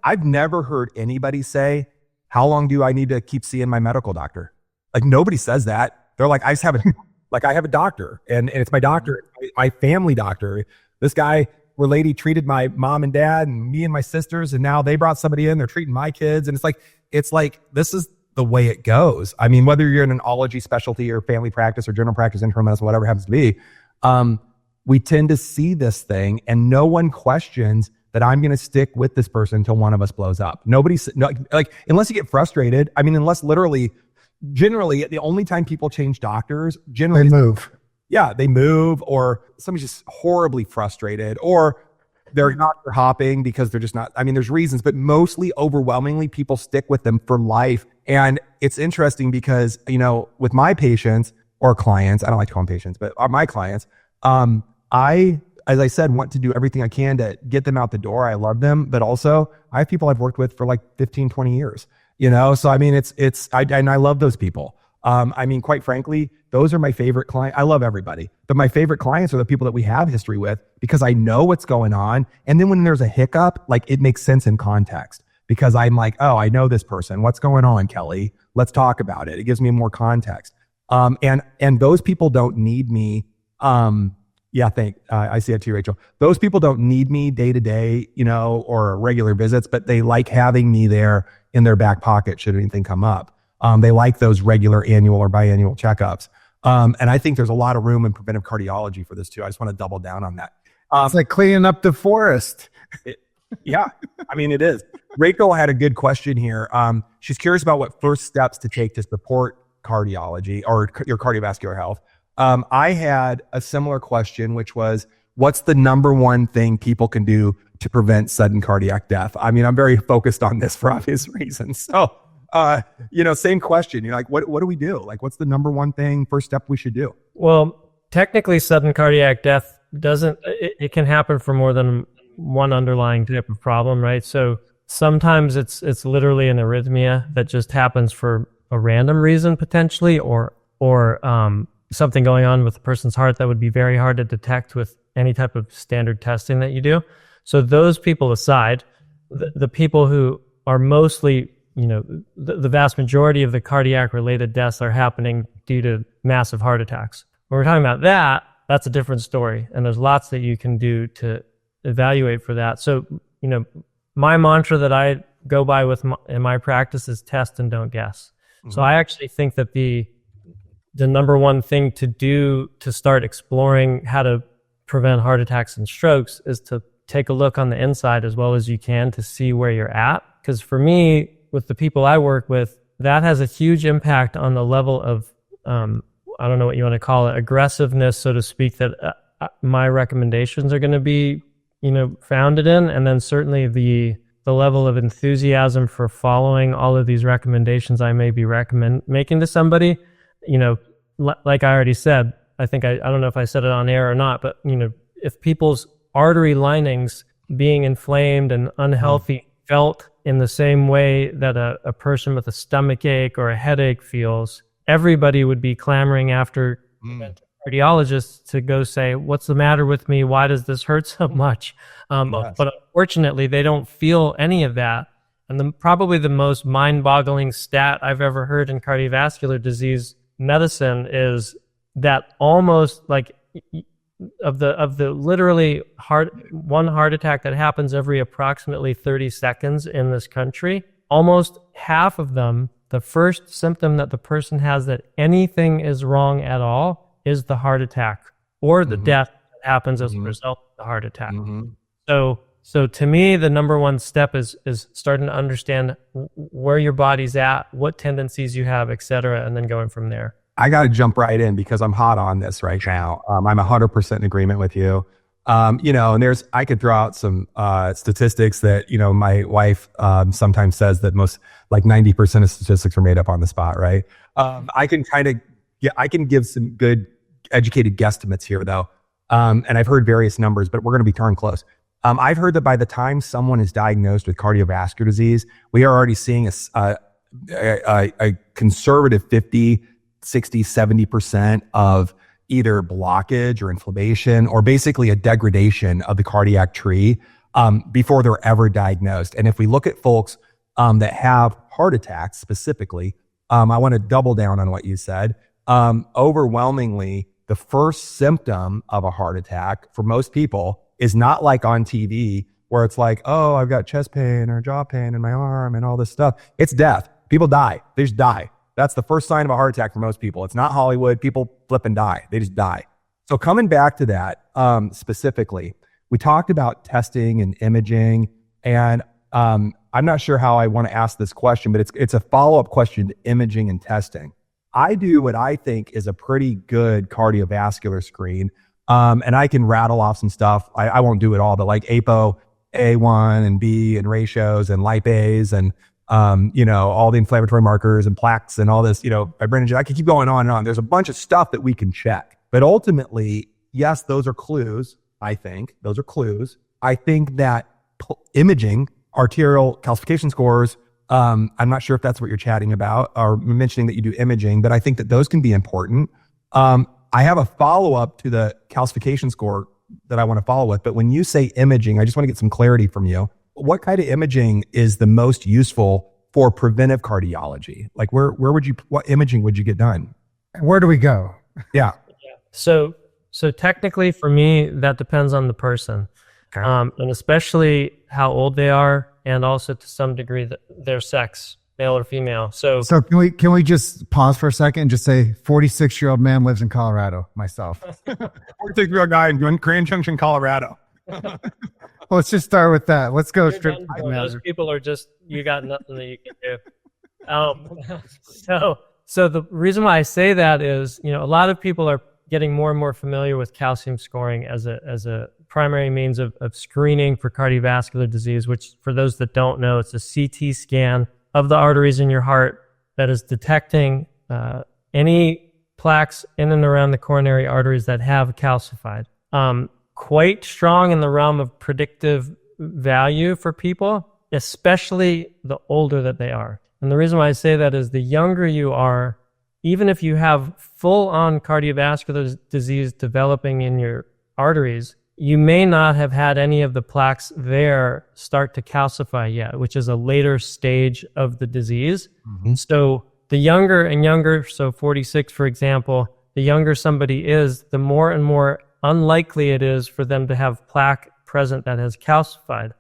I've never heard anybody say, how long do I need to keep seeing my medical doctor? Like, nobody says that. They're like, I have a doctor and it's my doctor, my family doctor. This guy or lady treated my mom and dad and me and my sisters, and now they brought somebody in, they're treating my kids. And it's like, this is the way it goes. I mean, whether you're in an ology specialty or family practice or general practice, internal medicine, whatever it happens to be, we tend to see this thing and no one questions that I'm going to stick with this person until one of us blows up. Unless you get frustrated. I mean, generally, the only time people change doctors, generally, they move. yeah, they move, or somebody's just horribly frustrated, or they're not hopping because they're just not. I mean, there's reasons, but mostly, overwhelmingly, people stick with them for life. And it's interesting because, with my patients or clients, I don't like to call them patients, but my clients, I, as I said, want to do everything I can to get them out the door. I love them, but also I have people I've worked with for like 15, 20 years, So I mean, and I love those people. I mean, quite frankly, those are my favorite clients. I love everybody, but my favorite clients are the people that we have history with because I know what's going on. And then when there's a hiccup, like it makes sense in context because I'm like, oh, I know this person. What's going on, Kelly? Let's talk about it. It gives me more context. And those people don't need me. I see it too, Rachel. Those people don't need me day to day, or regular visits, but they like having me there in their back pocket should anything come up. They like those regular annual or biannual checkups. And I think there's a lot of room in preventive cardiology for this too. I just want to double down on that. It's like cleaning up the forest. Yeah, I mean, it is. Rachel had a good question here. She's curious about what first steps to take to support cardiology or your cardiovascular health. I had a similar question, which was, what's the number one thing people can do to prevent sudden cardiac death? I mean, I'm very focused on this for obvious reasons. So, same question. You're like, what do we do? Like, what's the number one thing, first step we should do? Well, technically, sudden cardiac death it can happen for more than one underlying type of problem, right? So sometimes it's literally an arrhythmia that just happens for a random reason potentially, or something going on with the person's heart that would be very hard to detect with any type of standard testing that you do. So those people aside, the people who are mostly, the vast majority of the cardiac related deaths are happening due to massive heart attacks. When we're talking about that's a different story. And there's lots that you can do to evaluate for that. So, my mantra that I go by in my practice is test and don't guess. Mm-hmm. So I actually think that the number one thing to do to start exploring how to prevent heart attacks and strokes is to take a look on the inside as well as you can to see where you're at. Because for me, with the people I work with, that has a huge impact on the level of, I don't know what you want to call it, aggressiveness, so to speak, that my recommendations are going to be, founded in. And then certainly the level of enthusiasm for following all of these recommendations I may be making to somebody. Like I already said, I think I don't know if I said it on air or not, but if people's artery linings being inflamed and unhealthy felt in the same way that a person with a stomach ache or a headache feels, everybody would be clamoring after cardiologists to go say, what's the matter with me? Why does this hurt so much? Yes. But unfortunately, they don't feel any of that. And probably the most mind-boggling stat I've ever heard in cardiovascular disease medicine is that almost like of the literally one heart attack that happens every approximately 30 seconds in this country, almost half of them, the first symptom that the person has that anything is wrong at all is the heart attack or the death that happens as a result of the heart attack. So to me, the number one step is starting to understand where your body's at, what tendencies you have, et cetera, and then going from there. I got to jump right in because I'm hot on this right now. I'm 100% in agreement with you. And I could throw out some statistics that, my wife sometimes says that most, like 90% of statistics are made up on the spot, right? I can give some good educated guesstimates here though. And I've heard various numbers, but we're going to be darn close. I've heard that by the time someone is diagnosed with cardiovascular disease, we are already seeing a conservative 50, 60, 70% of either blockage or inflammation or basically a degradation of the cardiac tree before they're ever diagnosed. And if we look at folks that have heart attacks specifically, I want to double down on what you said. Overwhelmingly, the first symptom of a heart attack for most people is not like on TV where it's like, oh, I've got chest pain or jaw pain in my arm and all this stuff. It's death. People die. They just die. That's the first sign of a heart attack for most people. It's not Hollywood. People flip and die. They just die. So coming back to that specifically, we talked about testing and imaging, and I'm not sure how I want to ask this question, but it's a follow-up question to imaging and testing. I do what I think is a pretty good cardiovascular screen. And I can rattle off some stuff. I won't do it all, but like APO, A1 and B and ratios and lipase and, all the inflammatory markers and plaques and all this, fibrinogen. I can keep going on and on. There's a bunch of stuff that we can check. But ultimately, yes, those are clues. I think those are clues. I think that imaging, arterial calcification scores, I'm not sure if that's what you're chatting about or mentioning that you do imaging, but I think that those can be important. I have a follow-up to the calcification score that I want to follow with, but when you say imaging, I just want to get some clarity from you. What kind of imaging is the most useful for preventive cardiology? Like what imaging would you get done? Where do we go? Yeah. So technically for me, that depends on the person. Okay. And especially how old they are, and also to some degree their sex, male or female. So can we just pause for a second and just say 46-year-old man lives in Colorado, myself. 46-year-old guy in Grand Junction, Colorado. Let's just start with that. Let's go straight to the those matter. people are just, you got nothing that you can do. So the reason why I say that is, a lot of people are getting more and more familiar with calcium scoring as a primary means of screening for cardiovascular disease, which for those that don't know, it's a CT scan of the arteries in your heart that is detecting any plaques in and around the coronary arteries that have calcified. Quite strong in the realm of predictive value for people, especially the older that they are. And the reason why I say that is the younger you are, even if you have full-on cardiovascular disease developing in your arteries, you may not have had any of the plaques there start to calcify yet, which is a later stage of the disease. Mm-hmm. So the younger and younger, so 46, for example, the younger somebody is, the more and more unlikely it is for them to have plaque present that has calcified.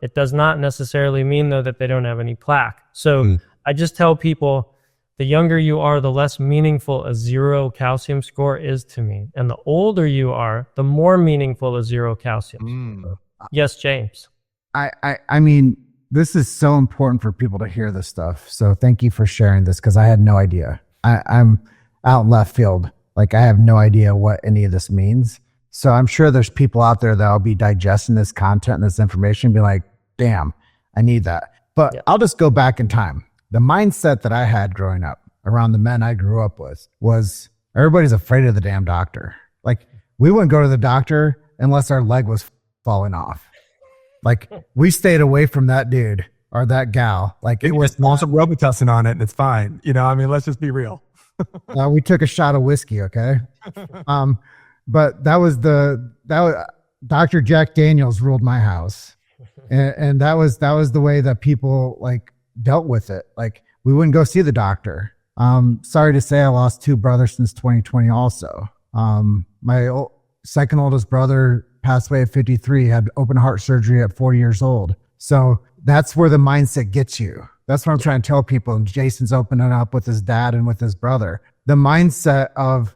It does not necessarily mean, though, that they don't have any plaque. So I just tell people, the younger you are, the less meaningful a zero calcium score is to me. And the older you are, the more meaningful a zero calcium score. Yes, James. I mean, this is so important for people to hear this stuff. So thank you for sharing this, because I had no idea. I'm out in left field. Like, I have no idea what any of this means. So I'm sure there's people out there that'll be digesting this content and this information and be like, damn, I need that. But I'll just go back in time. The mindset that I had growing up around the men I grew up with was everybody's afraid of the damn doctor. Like, we wouldn't go to the doctor unless our leg was falling off. Like, we stayed away from that dude or that gal. Like, it was not some Robitussin on it and it's fine. Let's just be real. We took a shot of whiskey. Okay. But that was Dr. Jack Daniels ruled my house. And that was the way that people like dealt with it. Like, we wouldn't go see the doctor. Sorry to say, I lost 2 brothers since 2020 also. My second oldest brother passed away at 53, had open heart surgery at 40 years old. So that's where the mindset gets you. That's what I'm trying to tell people. And Jason's opening up with his dad and with his brother. The mindset of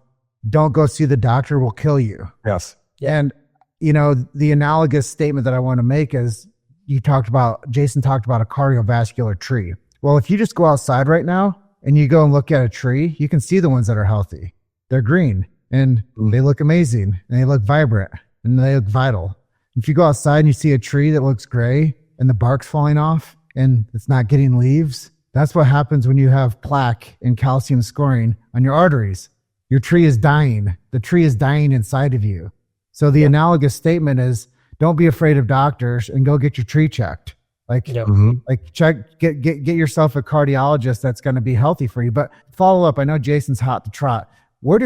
don't go see the doctor will kill you. Yes. And, the analogous statement that I want to make is Jason talked about a cardiovascular tree. Well, if you just go outside right now and you go and look at a tree, you can see the ones that are healthy. They're green and they look amazing and they look vibrant and they look vital. If you go outside and you see a tree that looks gray and the bark's falling off and it's not getting leaves, that's what happens when you have plaque and calcium scoring on your arteries. Your tree is dying. The tree is dying inside of you. So the analogous statement is, don't be afraid of doctors and go get your tree checked. Like, get yourself a cardiologist that's going to be healthy for you. But follow up. I know Jason's hot to trot. Where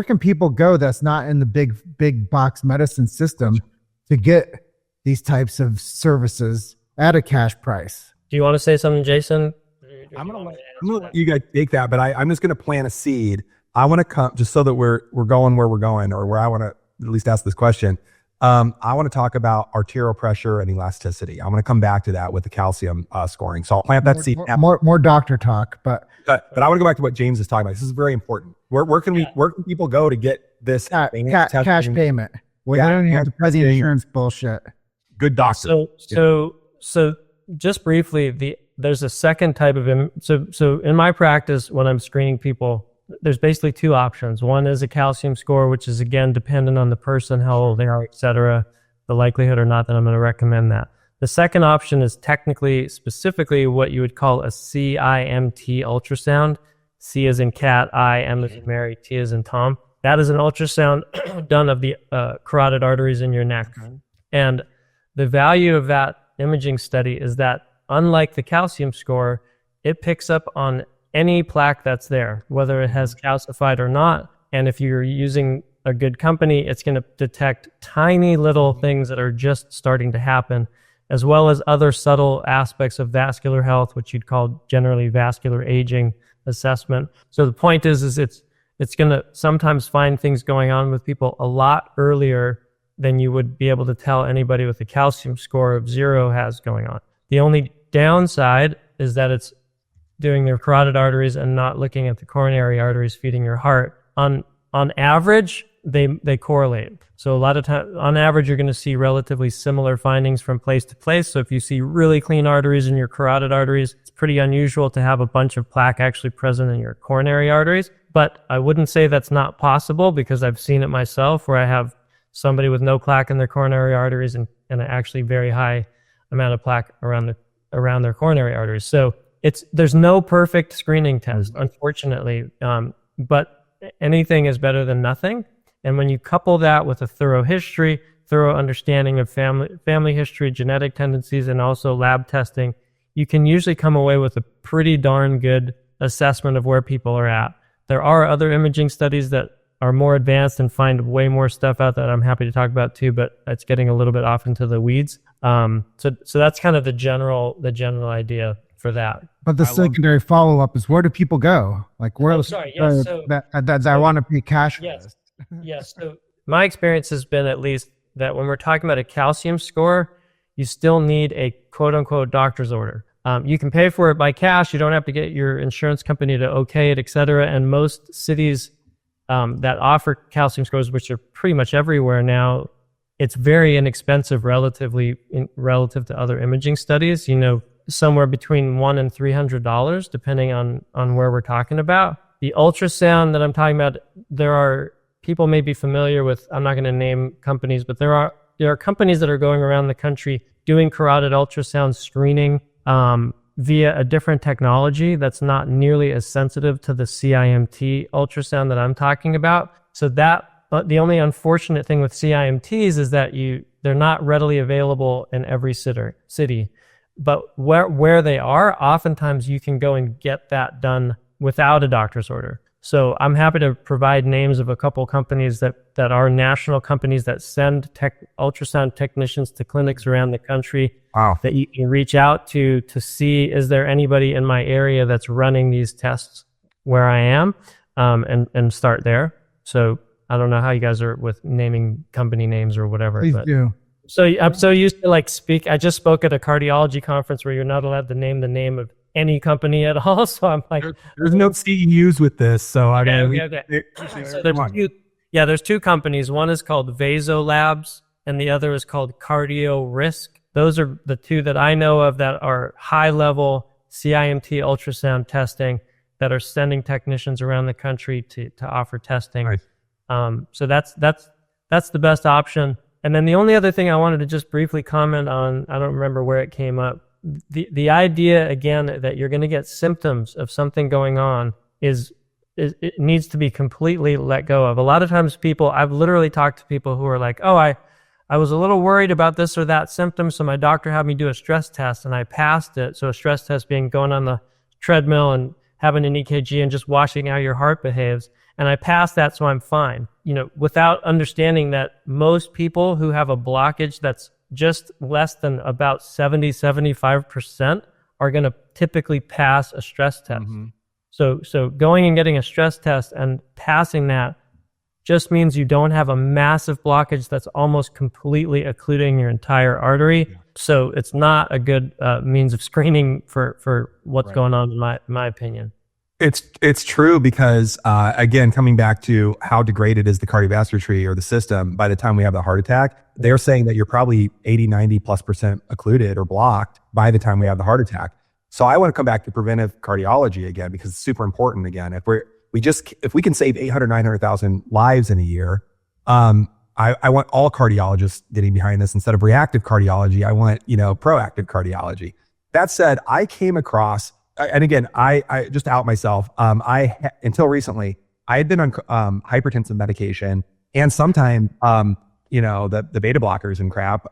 can people go that's not in the big box medicine system to get these types of services at a cash price? Do you want to say something, Jason? I'm gonna let you guys take that, but I'm just gonna plant a seed. I want to come just so that we're going where we're going, or where I want to at least ask this question. I want to talk about arterial pressure and elasticity. I'm going to come back to that with the calcium scoring. So I'll plant that seed. More doctor talk, but I want to go back to what James is talking about. This is very important. Where can people go to get this cash payment? We don't even have to pay the insurance bullshit. Good doctor. So just briefly, there's a second type of so in my practice when I'm screening people, there's basically two options. One is a calcium score, which is again dependent on the person, how old they are, et cetera, the likelihood or not that I'm going to recommend that. The second option is specifically what you would call a CIMT ultrasound. C as in cat, I, M as in Mary, T as in Tom. That is an ultrasound done of the carotid arteries in your neck. And the value of that imaging study is that unlike the calcium score, it picks up on any plaque that's there, whether it has calcified or not. And if you're using a good company, it's going to detect tiny little things that are just starting to happen, as well as other subtle aspects of vascular health, which you'd call generally vascular aging assessment. So the point is it's going to sometimes find things going on with people a lot earlier than you would be able to tell anybody with a calcium score of 0 has going on. The only downside is that it's doing their carotid arteries and not looking at the coronary arteries feeding your heart. On average, they correlate. So a lot of time, on average, you're going to see relatively similar findings from place to place. So if you see really clean arteries in your carotid arteries, it's pretty unusual to have a bunch of plaque actually present in your coronary arteries. But I wouldn't say that's not possible, because I've seen it myself where I have somebody with no plaque in their coronary arteries and an actually very high amount of plaque around their coronary arteries. So there's no perfect screening test, unfortunately, but anything is better than nothing. And when you couple that with a thorough history, thorough understanding of family history, genetic tendencies, and also lab testing, you can usually come away with a pretty darn good assessment of where people are at. There are other imaging studies that are more advanced and find way more stuff out that I'm happy to talk about too, but it's getting a little bit off into the weeds. So that's kind of the general idea for that. But the secondary follow-up is, where do people go? Like, where that I want to pay cash for this? Yes. So my experience has been, at least, that when we're talking about a calcium score, you still need a quote-unquote doctor's order. You can pay for it by cash. You don't have to get your insurance company to okay it, et cetera. And most cities that offer calcium scores, which are pretty much everywhere now, it's very inexpensive relative to other imaging studies. Somewhere between $100 and $300, depending on where we're talking about. The ultrasound that I'm talking about, there are people may be familiar with. I'm not going to name companies, but there are companies that are going around the country doing carotid ultrasound screening via a different technology that's not nearly as sensitive to the CIMT ultrasound that I'm talking about. So the only unfortunate thing with CIMTs is that they're not readily available in every city. But where they are, oftentimes you can go and get that done without a doctor's order. So I'm happy to provide names of a couple companies that are national companies that send ultrasound technicians to clinics around the country. Wow. That you can reach out to see, is there anybody in my area that's running these tests where I am, and start there. So I don't know how you guys are with naming company names or whatever. Please do. So I'm so used to speak. I just spoke at a cardiology conference where you're not allowed to name the name of any company at all. So I'm like, there's no CEUs with this. So I mean, there's two companies. One is called Vaso Labs and the other is called Cardio Risk. Those are the two that I know of that are high level CIMT ultrasound testing that are sending technicians around the country to offer testing. Right. So that's the best option. And then the only other thing I wanted to just briefly comment on, I don't remember where it came up. The idea, again, that you're going to get symptoms of something going on is it needs to be completely let go of. A lot of times I've literally talked to people who are like, oh, I was a little worried about this or that symptom, so my doctor had me do a stress test and I passed it. So a stress test being going on the treadmill and having an EKG and just watching how your heart behaves. And I passed that, so I'm fine. Without understanding that most people who have a blockage that's just less than about 75% are going to typically pass a stress test. Mm-hmm. So going and getting a stress test and passing that just means you don't have a massive blockage that's almost completely occluding your entire artery. Yeah. So it's not a good means of screening for what's going on, in my opinion. It's true because, again, coming back to how degraded is the cardiovascular tree or the system, by the time we have the heart attack, they're saying that you're probably 80-90+% occluded or blocked by the time we have the heart attack. So I want to come back to preventive cardiology again, because it's super important again. if we can save 800, 900,000 lives in a year, I want all cardiologists getting behind this. Instead of reactive cardiology, I want, proactive cardiology. That said, I came across, and again, I just out myself. Until recently, I had been on hypertensive medication and sometimes, the beta blockers and crap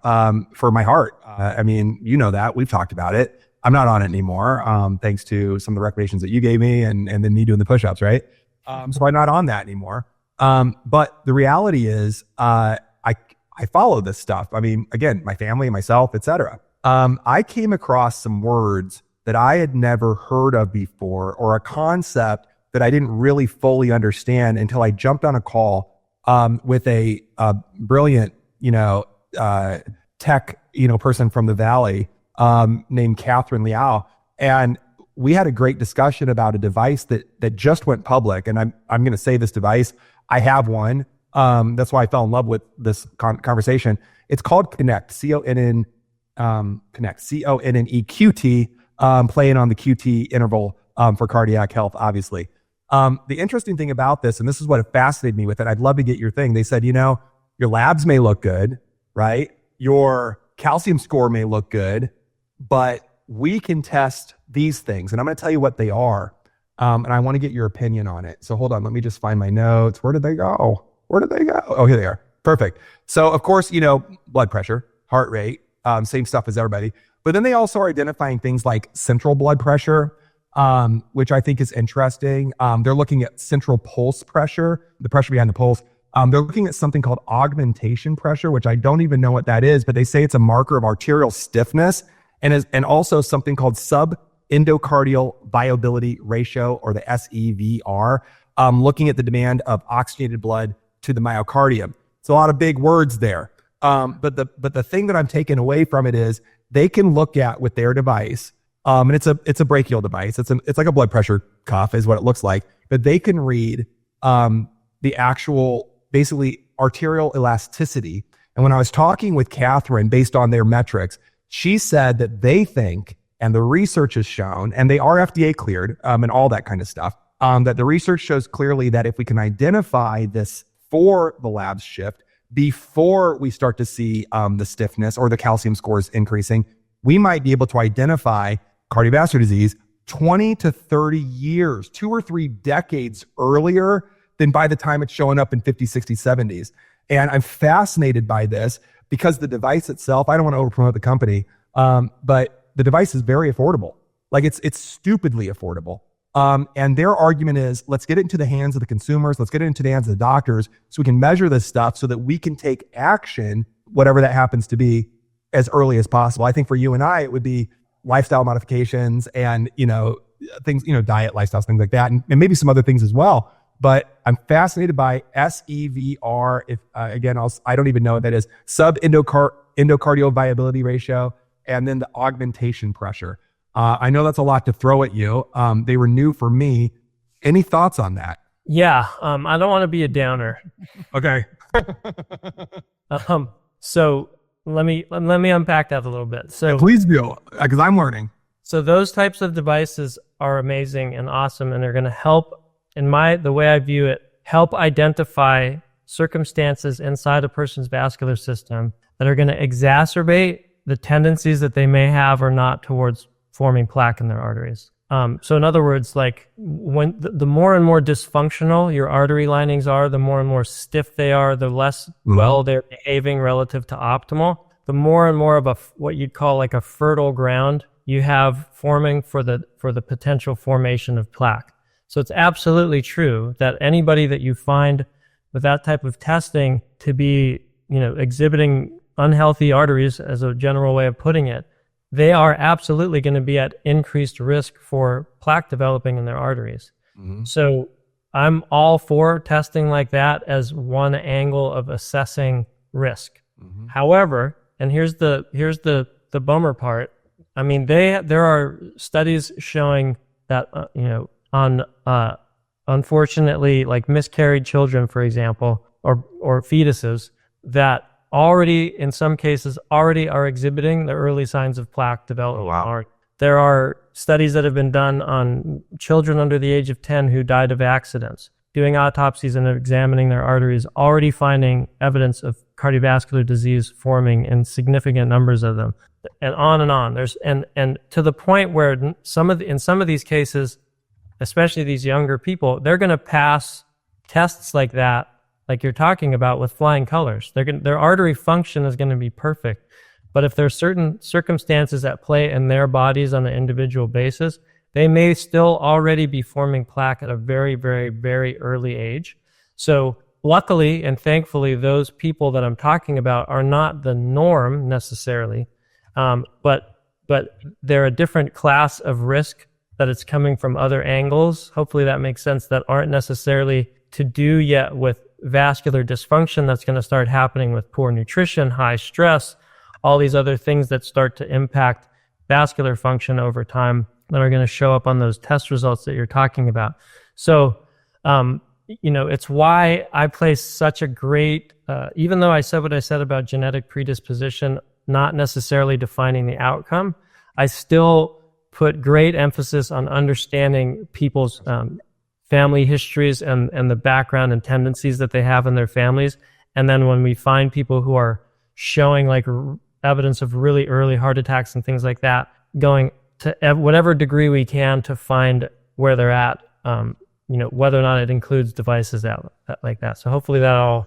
for my heart. That we've talked about it. I'm not on it anymore, thanks to some of the recommendations that you gave me, and then me doing the push-ups, right? So I'm not on that anymore. But the reality is, I follow this stuff. Again, my family, myself, etc. I came across some words that I had never heard of before, or a concept that I didn't really fully understand until I jumped on a call with a brilliant, tech, person from the Valley named Catherine Liao, and we had a great discussion about a device that just went public. And I'm going to say this device. I have one. That's why I fell in love with this conversation. It's called Connect, Connect, Conneqt, playing on the QT interval for cardiac health, obviously. The interesting thing about this, and this is what fascinated me with it, I'd love to get your thing. They said, your labs may look good, right? Your calcium score may look good, but we can test these things. And I'm going to tell you what they are. And I want to get your opinion on it. So hold on, let me just find my notes. Where did they go? Oh, here they are. Perfect. So of course, blood pressure, heart rate, same stuff as everybody. But then they also are identifying things like central blood pressure, which I think is interesting. They're looking at central pulse pressure, the pressure behind the pulse. They're looking at something called augmentation pressure, which I don't even know what that is, but they say it's a marker of arterial stiffness, and also something called Subendocardial Viability ratio, or the SEVR, looking at the demand of oxygenated blood to the myocardium. It's a lot of big words there. But the thing that I'm taking away from it is they can look at with their device, and it's a brachial device. It's like a blood pressure cuff is what it looks like, but they can read the actual basically arterial elasticity. And when I was talking with Catherine based on their metrics, she said that they think, and the research has shown, and they are FDA cleared and all that kind of stuff, that the research shows clearly that if we can identify this for the labs shift before we start to see the stiffness or the calcium scores increasing, we might be able to identify cardiovascular disease 20 to 30 years, 2 or 3 decades earlier than by the time it's showing up in 50s, 60s, 70s. And I'm fascinated by this because the device itself, I don't want to overpromote the company, but the device is very affordable. Like it's stupidly affordable. And their argument is, let's get it into the hands of the consumers. Let's get it into the hands of the doctors so we can measure this stuff so that we can take action, whatever that happens to be, as early as possible. I think for you and I, it would be lifestyle modifications and, things, diet, lifestyles, things like that. And maybe some other things as well. But I'm fascinated by SEVR. If I don't even know what that is. Subendocardial viability ratio, and then the augmentation pressure. I know that's a lot to throw at you. They were new for me. Any thoughts on that? Yeah, I don't want to be a downer. Okay. So let me unpack that a little bit. So please do, because I'm learning. So those types of devices are amazing and awesome, and they're going to help. The way I view it, help identify circumstances inside a person's vascular system that are going to exacerbate the tendencies that they may have or not towards forming plaque in their arteries. So in other words, like when the more and more dysfunctional your artery linings are, the more and more stiff they are, the less well they're behaving relative to optimal, the more and more of what you'd call like a fertile ground you have forming for the potential formation of plaque. So it's absolutely true that anybody that you find with that type of testing to be, exhibiting unhealthy arteries, as a general way of putting it, they are absolutely going to be at increased risk for plaque developing in their arteries. Mm-hmm. So I'm all for testing like that as one angle of assessing risk. Mm-hmm. However, and here's the bummer part. I mean, there are studies showing that on unfortunately, like miscarried children, for example, or fetuses that already, in some cases, are exhibiting the early signs of plaque development. Oh, wow. There are studies that have been done on children under the age of 10 who died of accidents, doing autopsies and examining their arteries, already finding evidence of cardiovascular disease forming in significant numbers of them, and on and on. And to the point where in some of these cases, especially these younger people, they're going to pass tests like that, like you're talking about, with flying colors. Their artery function is going to be perfect. But if there's certain circumstances at play in their bodies on an individual basis, they may still already be forming plaque at a very, very, very early age. So luckily and thankfully, those people that I'm talking about are not the norm necessarily, but they're a different class of risk that it's coming from other angles. Hopefully that makes sense, that aren't necessarily to do yet with vascular dysfunction that's going to start happening with poor nutrition, high stress, all these other things that start to impact vascular function over time that are going to show up on those test results that you're talking about. So, it's why I place such a great, even though I said what I said about genetic predisposition, not necessarily defining the outcome, I still put great emphasis on understanding people's family histories and the background and tendencies that they have in their families. And then when we find people who are showing like evidence of really early heart attacks and things like that, going to whatever degree we can to find where they're at, whether or not it includes devices that like that. So hopefully that all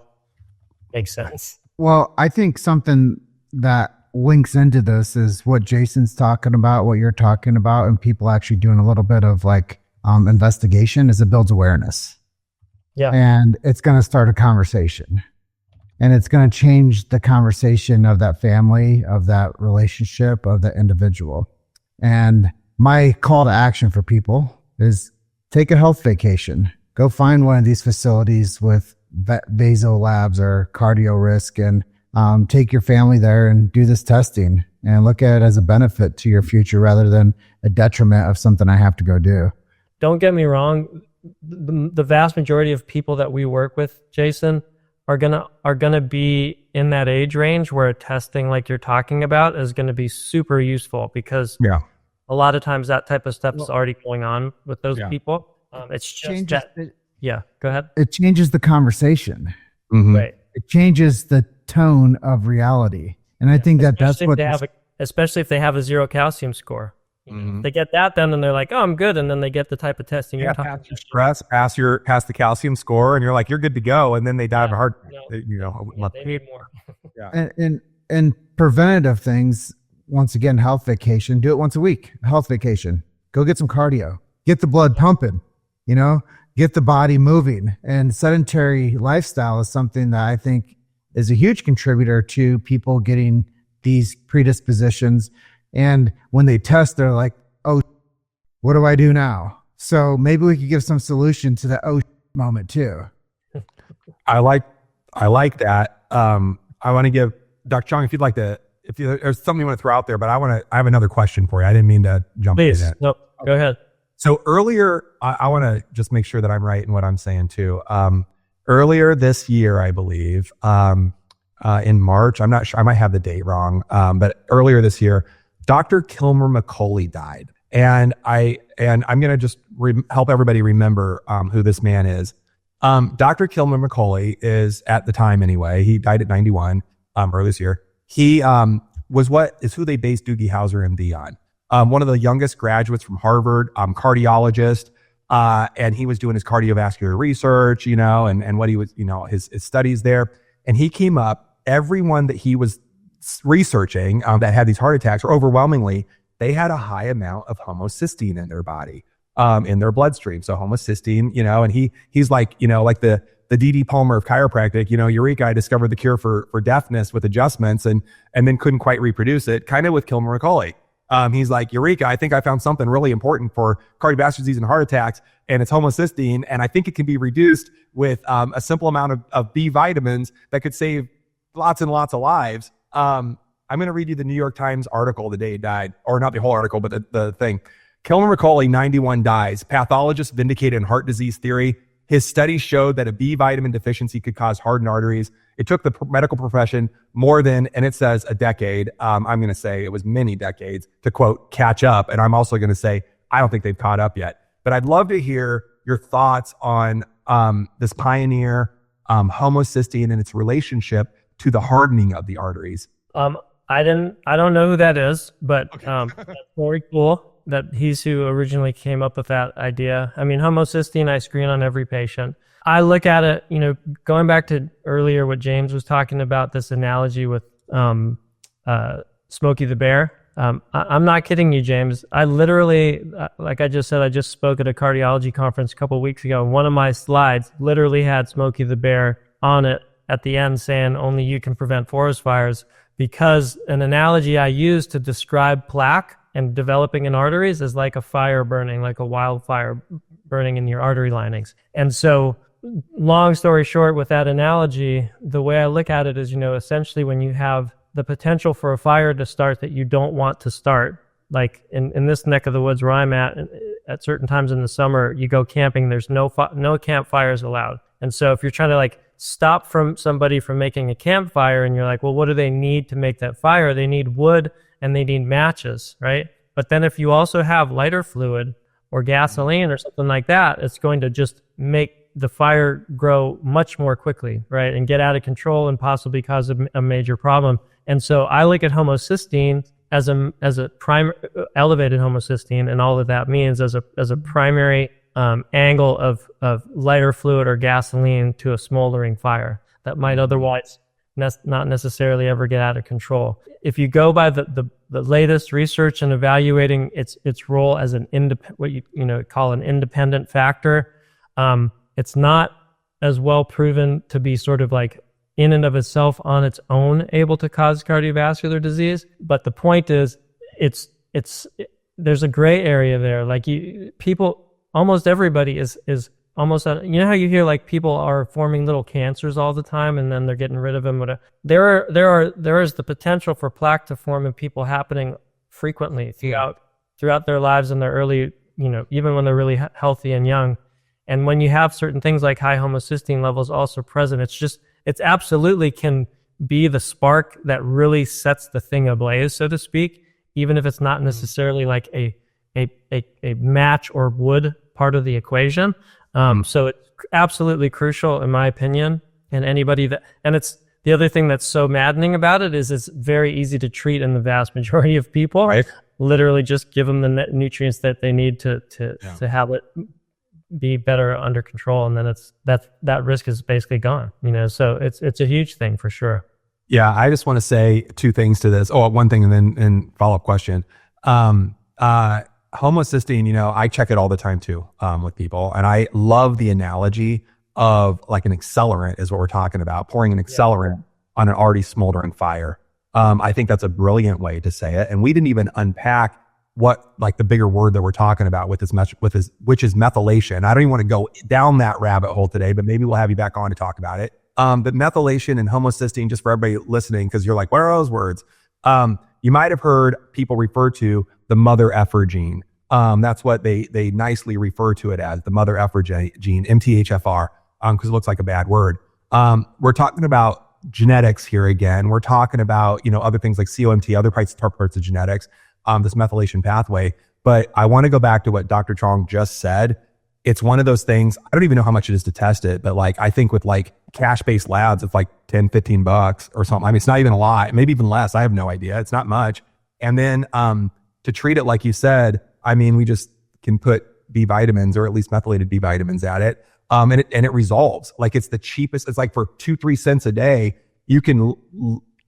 makes sense. Well, I think something that links into this is what Jason's talking about, what you're talking about, and people actually doing a little bit of like investigation, is it builds awareness. Yeah. And it's going to start a conversation. And it's going to change the conversation of that family, of that relationship, of that individual. And my call to action for people is take a health vacation. Go find one of these facilities with vaso labs or cardio risk, and take your family there and do this testing and look at it as a benefit to your future rather than a detriment of something I have to go do. Don't get me wrong. The vast majority of people that we work with, Jason, are gonna be in that age range where testing like you're talking about is going to be super useful, because a lot of times that type of stuff is already going on with those people. It's just go ahead. It changes the conversation. Mm-hmm. Right. It changes the tone of reality. And I think that's what... especially if they have a 0 calcium score. They get that then, and they're like, "Oh, I'm good." And then they get the type of testing you're talking about. Stress, pass the calcium score, and you're like, you're good to go. And then they die of a heart. They need more. And preventative things, once again, health vacation, do it once a week. Health vacation. Go get some cardio. Get the blood pumping, get the body moving. And sedentary lifestyle is something that I think is a huge contributor to people getting these predispositions. And when they test, they're like, "Oh, what do I do now?" So maybe we could give some solution to that moment too. I like that. I want to give Dr. Chong, if you'd like to, if there's something you want to throw out there, but I have another question for you. I didn't mean to jump into that. Nope. Go ahead. So earlier, I want to just make sure that I'm right in what I'm saying too. Earlier this year, I believe, in March, I'm not sure, I might have the date wrong, but earlier this year, Dr. Kilmer McCully died. And I'm going to just help everybody remember who this man is. Dr. Kilmer McCully is, at the time anyway, he died at 91 earlier this year. He was who they based Doogie Howser MD on. One of the youngest graduates from Harvard, cardiologist, and he was doing his cardiovascular research, and what he was, his studies there. And he came up, everyone that he was researching that had these heart attacks, or overwhelmingly, they had a high amount of homocysteine in their body, in their bloodstream. So homocysteine, and he's like, like the D.D. Palmer of chiropractic, Eureka, I discovered the cure for deafness with adjustments, and then couldn't quite reproduce it, kind of with Kilmer McCully. He's like, Eureka, I think I found something really important for cardiovascular disease and heart attacks, and it's homocysteine, and I think it can be reduced with a simple amount of B vitamins that could save lots and lots of lives. I'm going to read you the New York Times article the day he died, or not the whole article, but the thing. Kilmer McCully, 91, dies. Pathologists vindicated in heart disease theory His study showed that a B vitamin deficiency could cause hardened arteries. It took the medical profession more than, and it says a decade. I'm going to say it was many decades to quote, catch up. And I'm also going to say, I don't think they've caught up yet. But I'd love to hear your thoughts on this pioneer homocysteine and its relationship to the hardening of the arteries. I don't know who that is, but that's very cool that he's who originally came up with that idea. I mean, homocysteine, I screen on every patient. I look at it, going back to earlier what James was talking about, this analogy with Smokey the Bear. I'm not kidding you, James. I literally, like I just said, I just spoke at a cardiology conference a couple of weeks ago, and one of my slides literally had Smokey the Bear on it at the end saying only you can prevent forest fires, because an analogy I use to describe plaque and developing in arteries is like a fire burning, like a wildfire burning in your artery linings. And so, long story short, with that analogy, the way I look at it is, essentially when you have the potential for a fire to start that you don't want to start, like in this neck of the woods where I'm at certain times in the summer, you go camping, there's no campfires allowed. And so if you're trying to stop somebody from making a campfire, and you're like, well, what do they need to make that fire? They need wood and they need matches, right? But then if you also have lighter fluid or gasoline or something like that, it's going to just make the fire grow much more quickly, right? And get out of control and possibly cause a major problem. And so I look at homocysteine as a elevated homocysteine, and all that that means as a primary angle of lighter fluid or gasoline to a smoldering fire that might otherwise not necessarily ever get out of control. If you go by the latest research and evaluating its role as an what you call an independent factor, it's not as well proven to be sort of like in and of itself on its own able to cause cardiovascular disease. But the point is, there's a gray area there. Like almost everybody is almost, how you hear like people are forming little cancers all the time and then they're getting rid of them. There is the potential for plaque to form in people happening frequently throughout their lives in their early, even when they're really healthy and young. And when you have certain things like high homocysteine levels also present, it's absolutely can be the spark that really sets the thing ablaze, so to speak, even if it's not necessarily like a match or wood part of the equation. So it's absolutely crucial in my opinion. And it's the other thing that's so maddening about it is it's very easy to treat in the vast majority of people. Right. Literally just give them the nutrients that they need to have it be better under control, and then that risk is basically gone. So it's a huge thing for sure. Yeah, I just want to say two things to this. Oh, one thing and then follow-up question. Homocysteine, I check it all the time too with people, and I love the analogy of like an accelerant is what we're talking about, pouring an accelerant on an already smoldering fire. I think that's a brilliant way to say it, and we didn't even unpack what like the bigger word that we're talking about which is methylation. I don't even want to go down that rabbit hole today, but maybe we'll have you back on to talk about it. But methylation and homocysteine, just for everybody listening, because you're like, what are those words? You might have heard people refer to the mother effer gene. That's what they nicely refer to it as, the mother effer gene, MTHFR, because it looks like a bad word. We're talking about genetics here again. We're talking about, other things like COMT, other parts of genetics. This methylation pathway. But I want to go back to what Dr. Chong just said. It's one of those things, I don't even know how much it is to test it, but like, I think with like cash-based labs, it's like $10-15 or something. I mean, it's not even a lot, maybe even less. I have no idea. It's not much. And then to treat it, like you said, I mean, we just can put B vitamins or at least methylated B vitamins at it. And it resolves. Like it's the cheapest. It's like for 2-3 cents a day, you can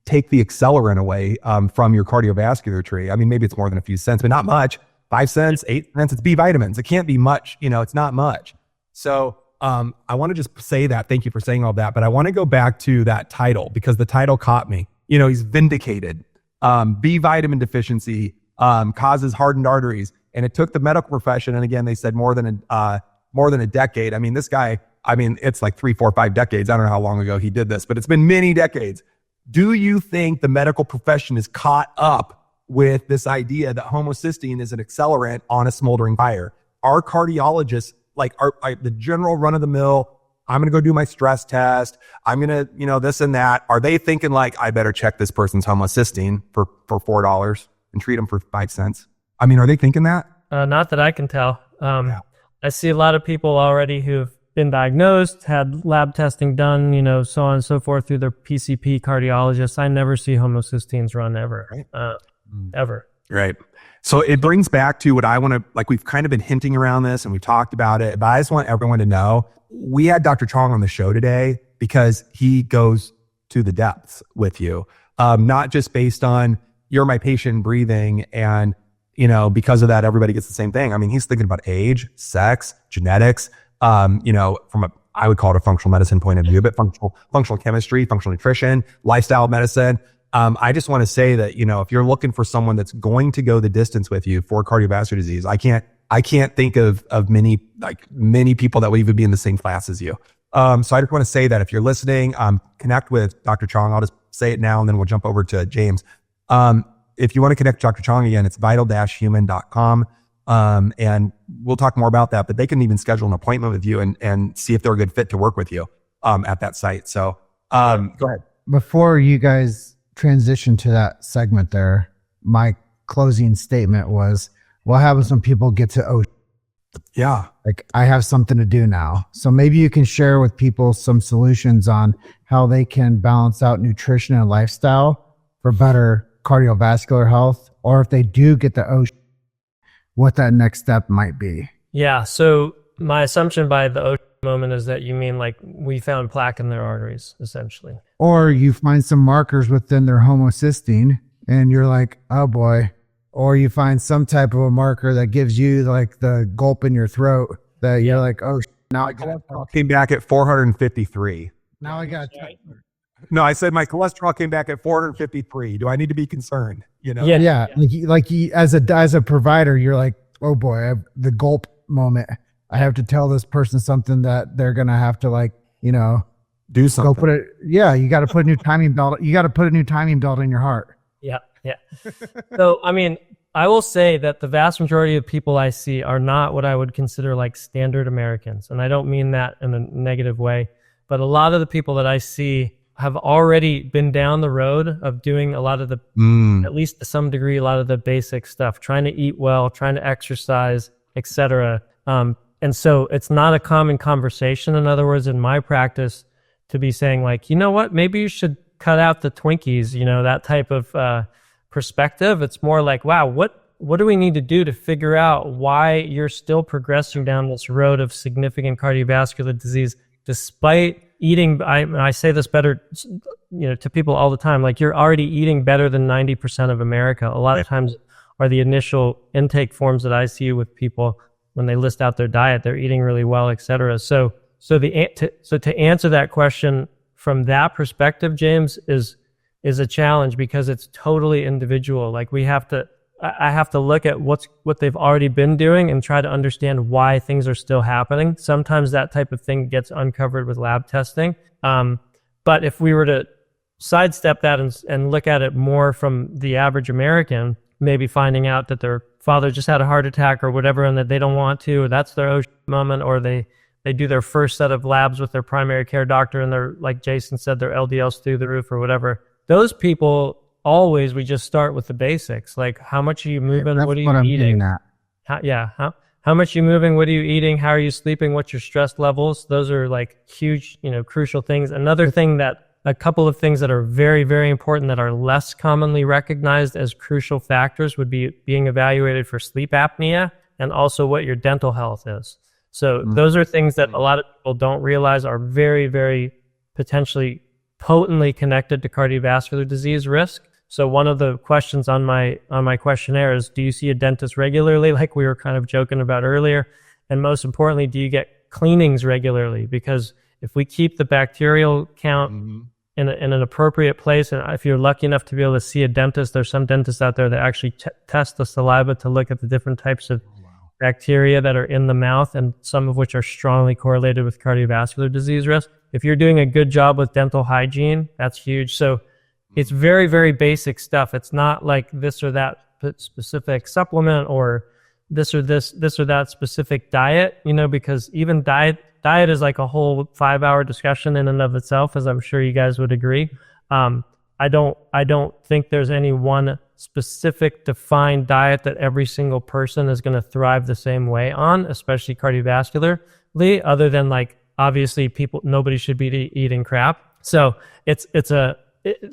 take the accelerant away from your cardiovascular tree. I mean, maybe it's more than a few cents, but not much. 5 cents, 8 cents, it's B vitamins. It can't be much, it's not much. So I want to just say that, thank you for saying all that, but I want to go back to that title because the title caught me. He's vindicated. B vitamin deficiency causes hardened arteries. And it took the medical profession, and again, they said more than a decade. I mean, this guy, it's like 3, 4, 5 decades. I don't know how long ago he did this, but it's been many decades. Do you think the medical profession is caught up with this idea that homocysteine is an accelerant on a smoldering fire? Are cardiologists like the general run of the mill, I'm going to go do my stress test. I'm going to, this and that. Are they thinking like, I better check this person's homocysteine for $4 and treat them for 5 cents? I mean, are they thinking that? Not that I can tell. I see a lot of people already who've been diagnosed, had lab testing done, so on and so forth through their PCP cardiologists. I never see homocysteines run ever, right. Ever. Right. So it brings back to what I want to, like, we've kind of been hinting around this and we've talked about it, but I just want everyone to know, we had Dr. Chong on the show today because he goes to the depths with you, not just based on you're my patient breathing and, because of that, everybody gets the same thing. I mean, he's thinking about age, sex, genetics, from I would call it a functional medicine point of view, but functional chemistry, functional nutrition, lifestyle medicine. I just want to say that, if you're looking for someone that's going to go the distance with you for cardiovascular disease, I can't think of many people that would even be in the same class as you. So I just want to say that if you're listening, connect with Dr. Chong. I'll just say it now and then we'll jump over to James. If you want to connect with Dr. Chong again, it's vital-human.com. And we'll talk more about that, but they can even schedule an appointment with you and see if they're a good fit to work with you, at that site. So, go ahead. Before you guys transition to that segment there, my closing statement was, what happens when people get to, yeah, like, I have something to do now. So maybe you can share with people some solutions on how they can balance out nutrition and lifestyle for better cardiovascular health, or if they do get the what that next step might be. Yeah. So my assumption by the moment is that you mean like we found plaque in their arteries, essentially. Or you find some markers within their homocysteine and you're like, oh boy. Or you find some type of a marker that gives you like the gulp in your throat that you're like, oh, now I came back at 453. Now I got. No, I said my cholesterol came back at 453. Do I need to be concerned? Yeah. Like as a provider, you're like, oh boy, I have the gulp moment. I have to tell this person something that they're gonna have to do something. Go put it. Yeah, you got to put a new timing belt. You got to put a new timing belt in your heart. Yeah. So I mean, I will say that the vast majority of people I see are not what I would consider like standard Americans, and I don't mean that in a negative way. But a lot of the people that I see have already been down the road of doing a lot of the, at least to some degree, a lot of the basic stuff, trying to eat well, trying to exercise, etc. And so it's not a common conversation, in other words, in my practice, to be saying like, you know what, maybe you should cut out the Twinkies, that type of perspective. It's more like, wow, what do we need to do to figure out why you're still progressing down this road of significant cardiovascular disease despite eating, I say this better, to people all the time, like you're already eating better than 90% of America. A lot of times are the initial intake forms that I see with people when they list out their diet, they're eating really well, et cetera. So to answer that question from that perspective, James, is a challenge because it's totally individual. Like I have to look at what they've already been doing and try to understand why things are still happening. Sometimes that type of thing gets uncovered with lab testing. But if we were to sidestep that and look at it more from the average American, maybe finding out that their father just had a heart attack or whatever and that they don't want to, or that's their moment, or they do their first set of labs with their primary care doctor and they're, like Jason said, their LDL's through the roof or whatever. Those people, always, we just start with the basics. Like, how much are you moving? That's what are you I'm eating? How much are you moving? What are you eating? How are you sleeping? What's your stress levels? Those are like huge, crucial things. Another thing a couple of things that are very, very important that are less commonly recognized as crucial factors would be being evaluated for sleep apnea and also what your dental health is. So those are things that a lot of people don't realize are very, very potentially potently connected to cardiovascular disease risk. So one of the questions on my questionnaire is, do you see a dentist regularly, like we were kind of joking about earlier? And most importantly, do you get cleanings regularly? Because if we keep the bacterial count in an appropriate place, and if you're lucky enough to be able to see a dentist, there's some dentists out there that actually test the saliva to look at the different types of bacteria that are in the mouth, and some of which are strongly correlated with cardiovascular disease risk. If you're doing a good job with dental hygiene, that's huge. So it's very, very basic stuff. It's not like this or that specific supplement or this or that specific diet, because even diet is like a whole 5-hour discussion in and of itself, as I'm sure you guys would agree. I don't think there's any one specific defined diet that every single person is going to thrive the same way on, especially cardiovascularly, other than like, obviously nobody should be eating crap. So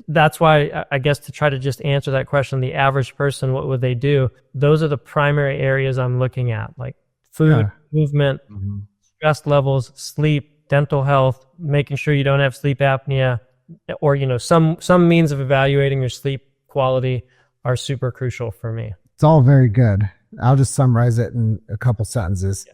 that's why I guess, to try to just answer that question, the average person, what would they do? Those are the primary areas I'm looking at, like food, movement, stress levels, sleep, dental health, making sure you don't have sleep apnea, or, some means of evaluating your sleep quality are super crucial for me. It's all very good. I'll just summarize it in a couple sentences. Yeah.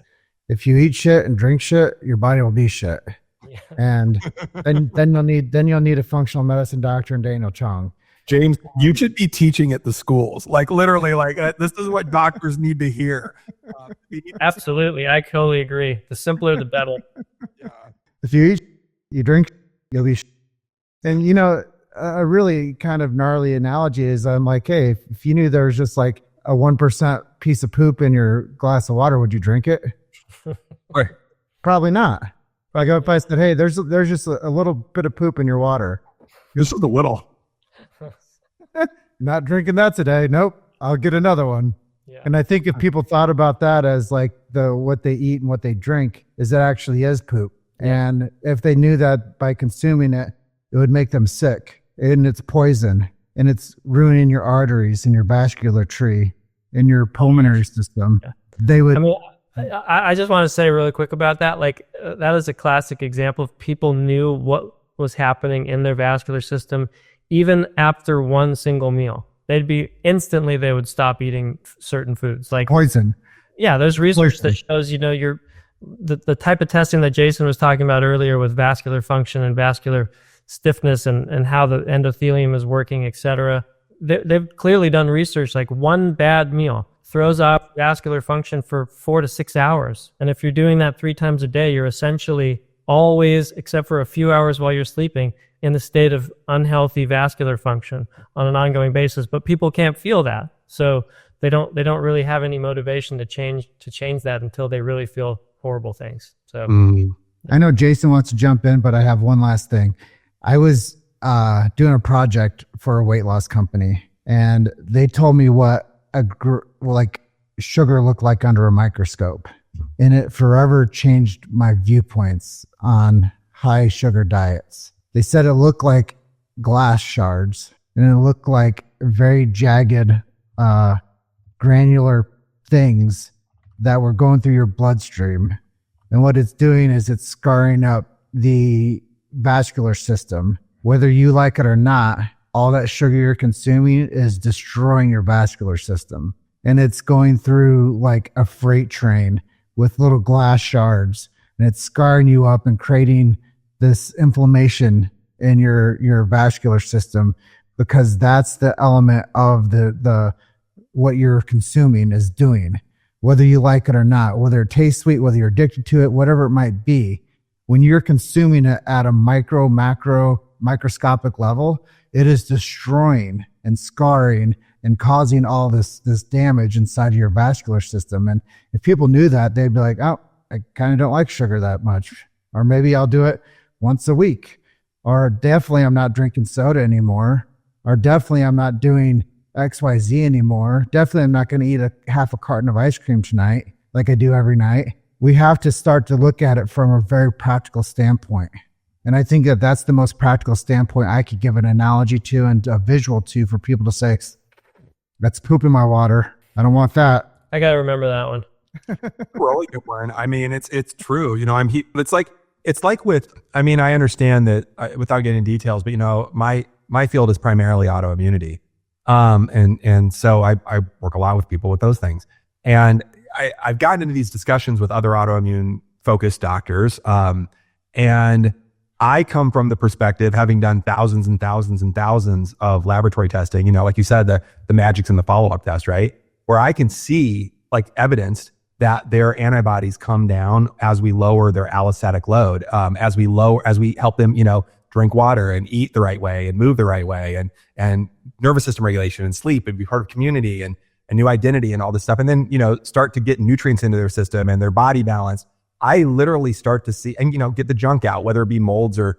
If you eat shit and drink shit, your body will be shit. Yeah. And then you'll need a functional medicine doctor and Daniel Chong. James, you should be teaching at the schools. Like literally, this is what doctors need to hear. Absolutely. I totally agree. The simpler, the better. Yeah. If you eat, you drink, you'll be shit. And a really kind of gnarly analogy is, I'm like, hey, if you knew there was just like a 1% piece of poop in your glass of water, would you drink it? Probably not. Like if I said, hey, there's just a little bit of poop in your water. Just a little. Not drinking that today. Nope. I'll get another one. Yeah. And I think if people thought about that as like what they eat and what they drink, is that actually is poop. Yeah. And if they knew that by consuming it, it would make them sick, and it's poison, and it's ruining your arteries and your vascular tree and your pulmonary system. Yeah. They would. I just want to say really quick about that. Like that is a classic example of people knew what was happening in their vascular system, even after one single meal. They would stop eating certain foods, like poison. Yeah, there's research that shows, the type of testing that Jason was talking about earlier with vascular function and vascular stiffness and how the endothelium is working, et cetera. They've clearly done research, like one bad meal throws off vascular function for 4 to 6 hours. And if you're doing that 3 times a day, you're essentially always, except for a few hours while you're sleeping, in a state of unhealthy vascular function on an ongoing basis. But people can't feel that. So they don't really have any motivation to change that until they really feel horrible things. So I know Jason wants to jump in, but I have one last thing. I was doing a project for a weight loss company, and they told me what sugar looked like under a microscope, and it forever changed my viewpoints on high sugar diets. They said it looked like glass shards, and it looked like very jagged, granular things that were going through your bloodstream. And what it's doing is it's scarring up the vascular system. Whether you like it or not, all that sugar you're consuming is destroying your vascular system. And it's going through like a freight train with little glass shards, and it's scarring you up and creating this inflammation in your vascular system, because that's the element of the what you're consuming is doing, whether you like it or not, whether it tastes sweet, whether you're addicted to it, whatever it might be. When you're consuming it at a microscopic level, it is destroying and scarring and causing all this damage inside of your vascular system. And if people knew that, they'd be like, oh, I kind of don't like sugar that much. Or maybe I'll do it once a week. Or definitely I'm not drinking soda anymore. Or definitely I'm not doing XYZ anymore. Definitely I'm not going to eat half a carton of ice cream tonight like I do every night. We have to start to look at it from a very practical standpoint. And I think that that's the most practical standpoint I could give an analogy to and a visual to for people to say, that's poop in my water. I don't want that. I got to remember that one. Really good one. I mean, it's true. It's like with, I understand that without getting into details, but my field is primarily autoimmunity. And so I work a lot with people with those things. And I've gotten into these discussions with other autoimmune focused doctors. And I come from the perspective, having done thousands and thousands and thousands of laboratory testing, like you said, the magic's in the follow-up test, right? Where I can see like evidence that their antibodies come down as we lower their allostatic load, as we help them, drink water and eat the right way and move the right way and nervous system regulation and sleep and be part of community. And a new identity and all this stuff. And then, start to get nutrients into their system and their body balance. I literally start to see, and, get the junk out, whether it be molds or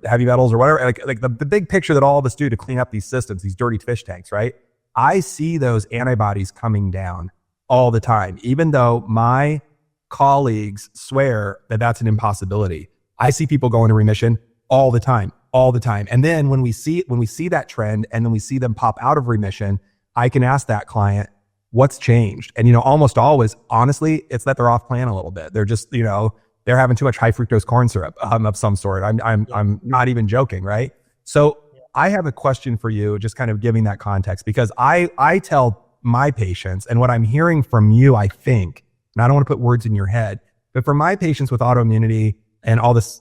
heavy metals or whatever, like the big picture that all of us do to clean up these systems, these dirty fish tanks, right? I see those antibodies coming down all the time, even though my colleagues swear that that's an impossibility. I see people go into remission all the time. And then when we see that trend and then we see them pop out of remission, I can ask that client, what's changed? And, almost always, honestly, it's that they're off plan a little bit. They're just, they're having too much high fructose corn syrup of some sort. I'm not even joking, right? So I have a question for you, just kind of giving that context, because I tell my patients, and what I'm hearing from you, I think, and I don't want to put words in your head, but for my patients with autoimmunity and all this,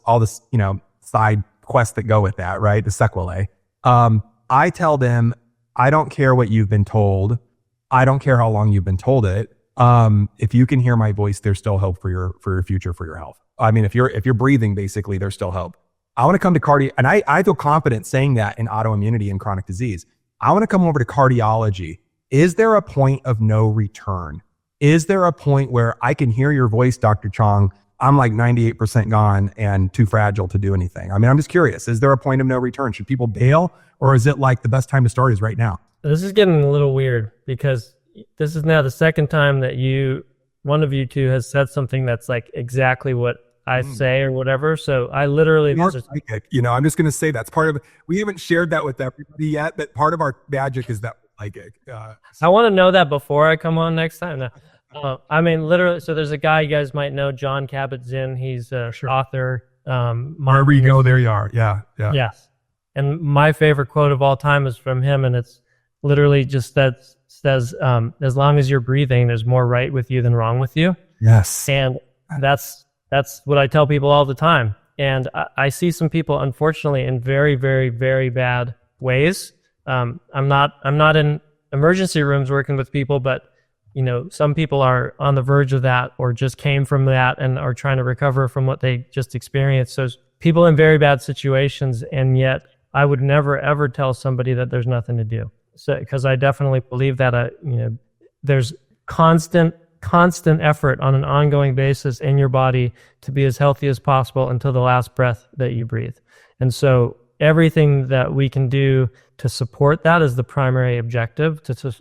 side quests that go with that, right? The sequelae. I tell them, I don't care what you've been told. I don't care how long you've been told it. If you can hear my voice, there's still hope for your future, for your health. I mean, if you're breathing, basically, there's still hope. I want to come to cardio, and I feel confident saying that in autoimmunity and chronic disease. I want to come over to cardiology. Is there a point of no return? Is there a point where I can hear your voice, Dr. Chong? I'm like 98% gone and too fragile to do anything. I mean, I'm just curious. Is there a point of no return? Should people bail, or is it like the best time to start is right now? This is getting a little weird, because this is now the second time that one of you two has said something that's like exactly what I say or whatever. So I literally, psychic. I'm just going to say that's part of it. We haven't shared that with everybody yet, but part of our magic is that psychic. I want to know that before I come on next time. No. I mean, literally, so there's a guy you guys might know, John Kabat-Zinn. He's an author. Wherever you go, there you are. Yeah. Yes. And my favorite quote of all time is from him, and it's literally just that says, as long as you're breathing, there's more right with you than wrong with you. Yes. And that's what I tell people all the time. And I see some people, unfortunately, in very, very, very bad ways. I'm not in emergency rooms working with people, but some people are on the verge of that, or just came from that and are trying to recover from what they just experienced. So people in very bad situations, and yet I would never, ever tell somebody that there's nothing to do. So, because I definitely believe that, there's constant effort on an ongoing basis in your body to be as healthy as possible until the last breath that you breathe. And so everything that we can do to support that is the primary objective, to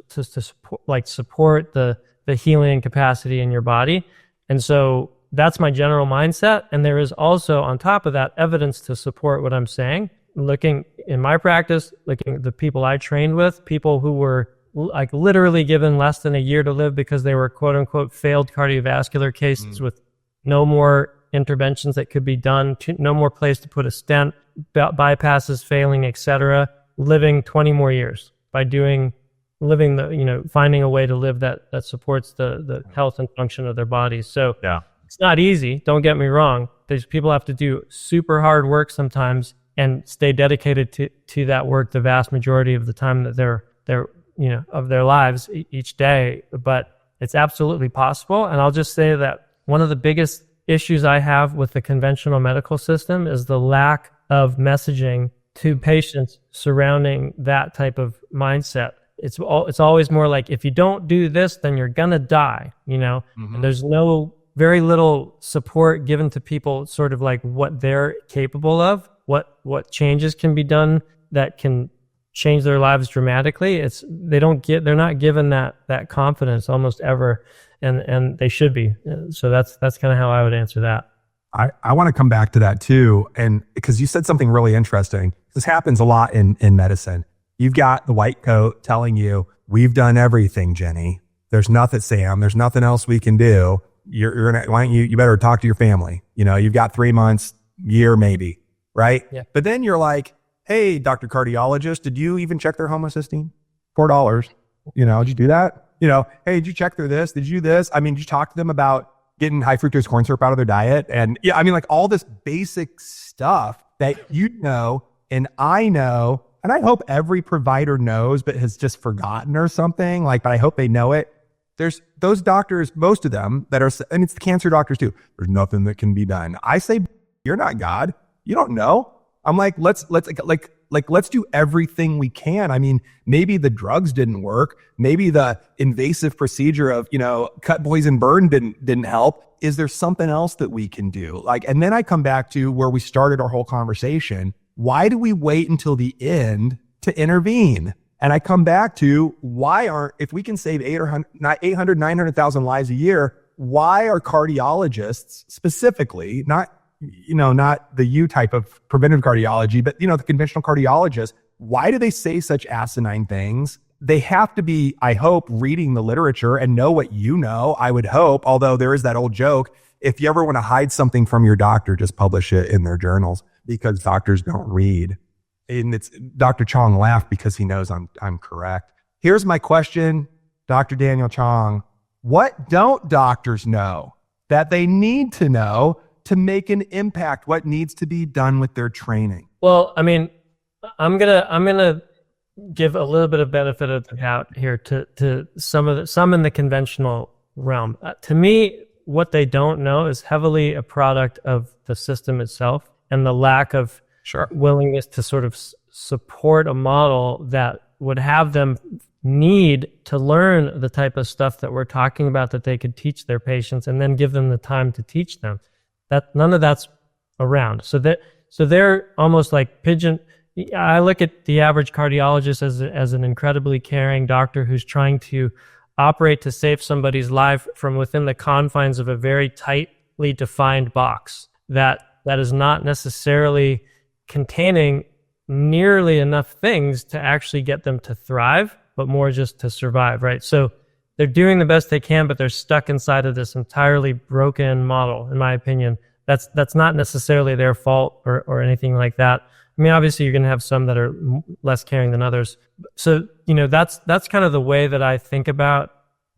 support the healing capacity in your body. And so that's my general mindset. And there is also, on top of that, evidence to support what I'm saying. Looking in my practice, looking at the people I trained with, people who were like literally given less than a year to live because they were quote unquote failed cardiovascular cases with no more interventions that could be done, no more place to put a stent, bypasses failing, etc., living 20 more years by finding a way to live that supports the health and function of their bodies. So it's not easy, don't get me wrong. These people have to do super hard work sometimes and stay dedicated to that work the vast majority of the time that they're of their lives each day. But it's absolutely possible. And I'll just say that one of the biggest issues I have with the conventional medical system is the lack of messaging to patients surrounding that type of mindset. It's always more like, if you don't do this, then you're gonna die, And there's very little support given to people, sort of like what they're capable of, what changes can be done that can change their lives dramatically. They're not given that confidence almost ever, and they should be. So that's kind of how I would answer that. I want to come back to that too, and because you said something really interesting. This happens a lot in medicine. You've got the white coat telling you, we've done everything, Jenny. There's nothing, Sam. There's nothing else we can do. Why don't you better talk to your family. You've got 3 months, year maybe, right? Yeah. But then you're like, hey, Dr. Cardiologist, did you even check their homocysteine? $4. Did you do that? Hey, did you check through this? Did you do this? I mean, did you talk to them about getting high fructose corn syrup out of their diet? And like all this basic stuff that and I know, and I hope every provider knows, but has just forgotten or something, but I hope they know it. There's those doctors, most of them and it's the cancer doctors too. There's nothing that can be done. I say, you're not God. You don't know. I'm like, let's like, let's do everything we can. I mean, maybe the drugs didn't work. Maybe the invasive procedure of, cut, poison, burn didn't help. Is there something else that we can do? Like, and then I come back to where we started our whole conversation. Why do we wait until the end to intervene? And I come back to if we can save 800, 900,000 lives a year, why are cardiologists specifically, not the U type of preventive cardiology, but, the conventional cardiologists, why do they say such asinine things? They have to be, I hope, reading the literature and know what I would hope, although there is that old joke, if you ever want to hide something from your doctor, just publish it in their journals, because doctors don't read. And it's Dr. Chong laughed because he knows I'm correct. Here's my question, Dr. Daniel Chong. What don't doctors know that they need to know to make an impact? What needs to be done with their training? Well, I mean, I'm gonna give a little bit of benefit of the doubt here to some in the conventional realm. To me, what they don't know is heavily a product of the system itself and the lack of willingness to sort of support a model that would have them need to learn the type of stuff that we're talking about that they could teach their patients, and then give them the time to teach them. That none of that's around. So they're almost like pigeon. I look at the average cardiologist as an incredibly caring doctor who's trying to operate to save somebody's life from within the confines of a very tightly defined box that is not necessarily containing nearly enough things to actually get them to thrive, but more just to survive, right? So they're doing the best they can, but they're stuck inside of this entirely broken model, in my opinion. That's not necessarily their fault or anything like that. I mean, obviously you're going to have some that are less caring than others. So, that's kind of the way that I think about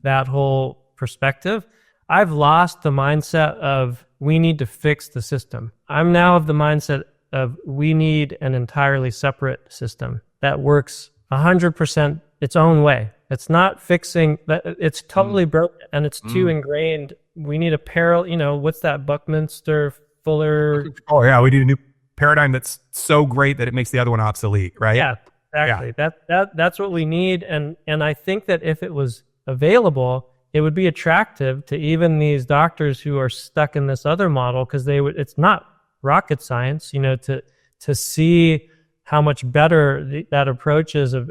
that whole perspective. I've lost the mindset of we need to fix the system. I'm now of the mindset of we need an entirely separate system that works 100% its own way. It's not fixing that. It's totally broken and it's too ingrained. We need a parallel, what's that Buckminster Fuller? Oh yeah. We need a new paradigm that's so great that it makes the other one obsolete, right? Yeah, exactly. Yeah. That's what we need. And I think that if it was available, it would be attractive to even these doctors who are stuck in this other model, because it's not rocket science, to see how much better that approach is of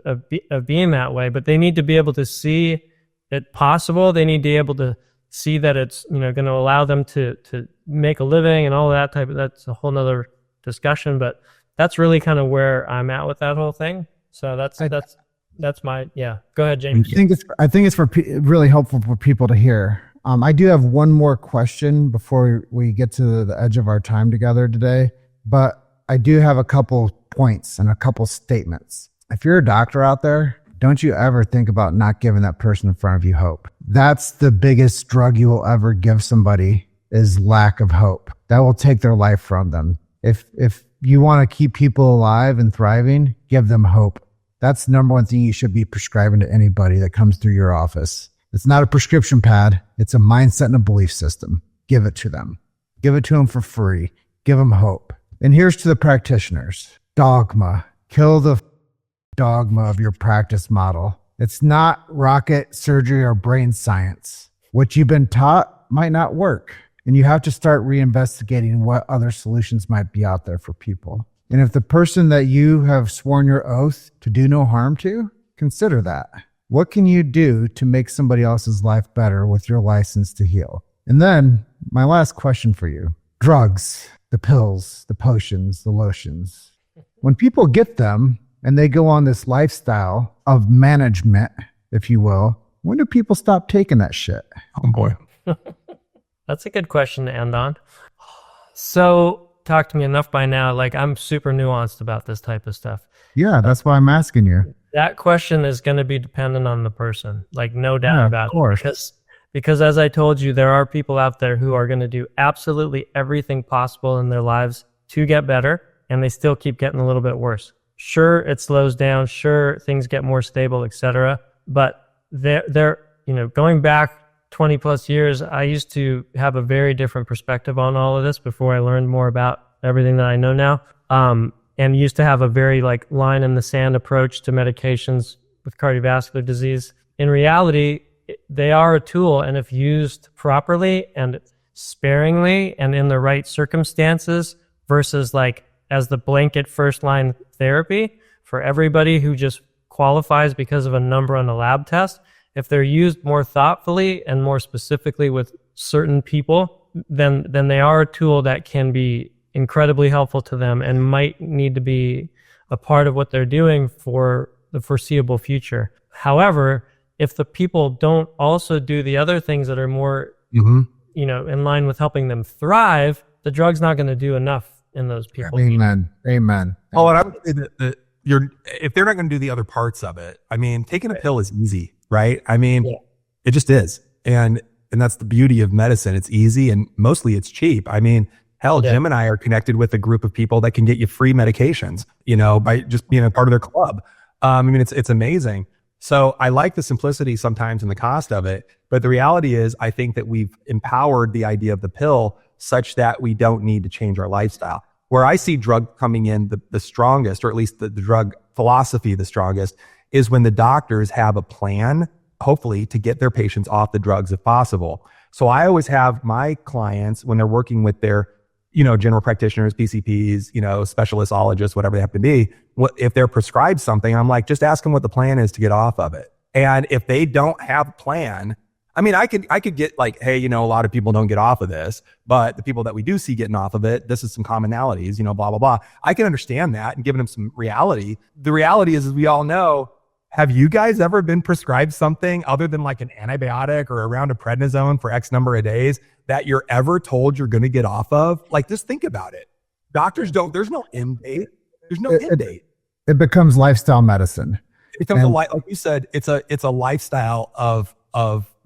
being that way. But they need to be able to see it possible. They need to be able to see that it's going to allow them to make a living and all that type of. That's a whole nother discussion. But that's really kind of where I'm at with that whole thing. So that's my Go ahead, James. I think it's really helpful for people to hear. I do have one more question before we get to the edge of our time together today, but I do have a couple points and a couple statements. If you're a doctor out there, don't you ever think about not giving that person in front of you hope. That's the biggest drug you will ever give somebody, is lack of hope. That will take their life from them. If you want to keep people alive and thriving, give them hope. That's the number one thing you should be prescribing to anybody that comes through your office. It's not a prescription pad. It's a mindset and a belief system. Give it to them. Give it to them for free. Give them hope. And here's to the practitioners. Dogma. Kill the dogma of your practice model. It's not rocket surgery or brain science. What you've been taught might not work. And you have to start reinvestigating what other solutions might be out there for people. And if the person that you have sworn your oath to do no harm to, consider that. What can you do to make somebody else's life better with your license to heal? And then my last question for you. Drugs, the pills, the potions, the lotions. When people get them and they go on this lifestyle of management, if you will, when do people stop taking that shit? Oh boy. That's a good question to end on. So talk to me enough by now. Like, I'm super nuanced about this type of stuff. Yeah, that's why I'm asking you. That question is going to be dependent on the person, like no doubt about it. Because as I told you, there are people out there who are going to do absolutely everything possible in their lives to get better, and they still keep getting a little bit worse. Sure, it slows down. Sure, things get more stable, etc. But they're going back 20 plus years, I used to have a very different perspective on all of this before I learned more about everything that I know now. and used to have a very like line in the sand approach to medications with cardiovascular disease. In reality, they are a tool, and if used properly and sparingly and in the right circumstances versus like as the blanket first line therapy for everybody who just qualifies because of a number on a lab test, if they're used more thoughtfully and more specifically with certain people, then they are a tool that can be incredibly helpful to them and might need to be a part of what they're doing for the foreseeable future. However, if the people don't also do the other things that are more, in line with helping them thrive, the drug's not going to do enough in those people. Amen. Oh, and I would say that if they're not going to do the other parts of it, I mean, taking a pill is easy, right? I mean, it just is. And that's the beauty of medicine. It's easy and mostly it's cheap. I mean, hell, Jim and I are connected with a group of people that can get you free medications, by just being a part of their club. I mean, it's amazing. So I like the simplicity sometimes and the cost of it, but the reality is I think that we've empowered the idea of the pill such that we don't need to change our lifestyle. Where I see drug coming in the strongest, or at least the drug philosophy the strongest, is when the doctors have a plan, hopefully, to get their patients off the drugs if possible. So I always have my clients, when they're working with their general practitioners, PCPs, specialistologists, whatever they have to be, if they're prescribed something, I'm like, just ask them what the plan is to get off of it. And if they don't have a plan, I mean, I could get like, hey, a lot of people don't get off of this, but the people that we do see getting off of it, this is some commonalities, blah, blah, blah. I can understand that and giving them some reality. The reality is, as we all know, have you guys ever been prescribed something other than like an antibiotic or a round of prednisone for X number of days that you're ever told you're going to get off of? Like, just think about it. Doctors there's no end date. There's no end date. It becomes lifestyle medicine. It becomes like you said, it's a lifestyle of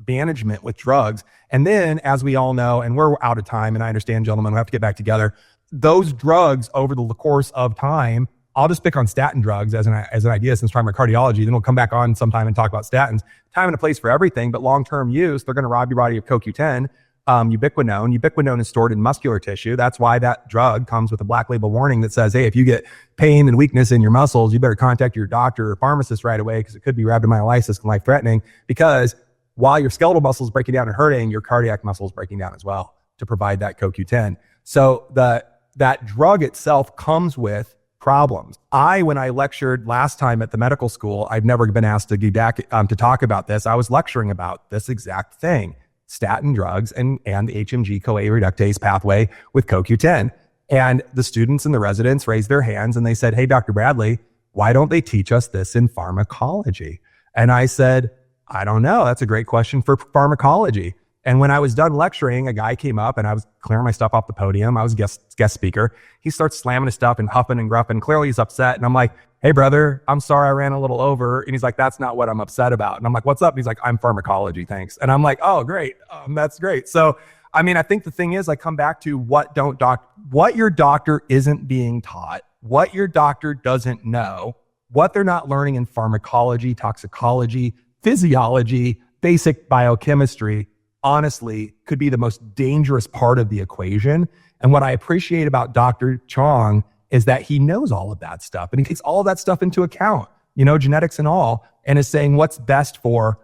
management with drugs. And then, as we all know, and we're out of time, and I understand, gentlemen, we have to get back together. Those drugs over the course of time, I'll just pick on statin drugs as an idea since primary cardiology. Then we'll come back on sometime and talk about statins. Time and a place for everything, but long-term use, they're going to rob your body of CoQ10, ubiquinone. Ubiquinone is stored in muscular tissue. That's why that drug comes with a black label warning that says, hey, if you get pain and weakness in your muscles, you better contact your doctor or pharmacist right away because it could be rhabdomyolysis and life-threatening, because while your skeletal muscle is breaking down and hurting, your cardiac muscle is breaking down as well to provide that CoQ10. So that drug itself comes with problems. When I lectured last time at the medical school, I've never been asked to to talk about this. I was lecturing about this exact thing, statin drugs and the HMG-CoA reductase pathway with CoQ10. And the students and the residents raised their hands and they said, hey, Dr. Bradley, why don't they teach us this in pharmacology? And I said, I don't know. That's a great question for pharmacology. And when I was done lecturing, a guy came up and I was clearing my stuff off the podium. I was guest speaker. He starts slamming his stuff and huffing and gruffing. Clearly he's upset. And I'm like, hey, brother, I'm sorry I ran a little over. And he's like, that's not what I'm upset about. And I'm like, what's up? And he's like, I'm pharmacology, thanks. And I'm like, oh, great. That's great. So, I mean, I think the thing is, I come back to what your doctor isn't being taught, what your doctor doesn't know, what they're not learning in pharmacology, toxicology, physiology, basic biochemistry, honestly, could be the most dangerous part of the equation. And what I appreciate about Dr. Chong is that he knows all of that stuff and he takes all of that stuff into account, genetics and all, and is saying what's best for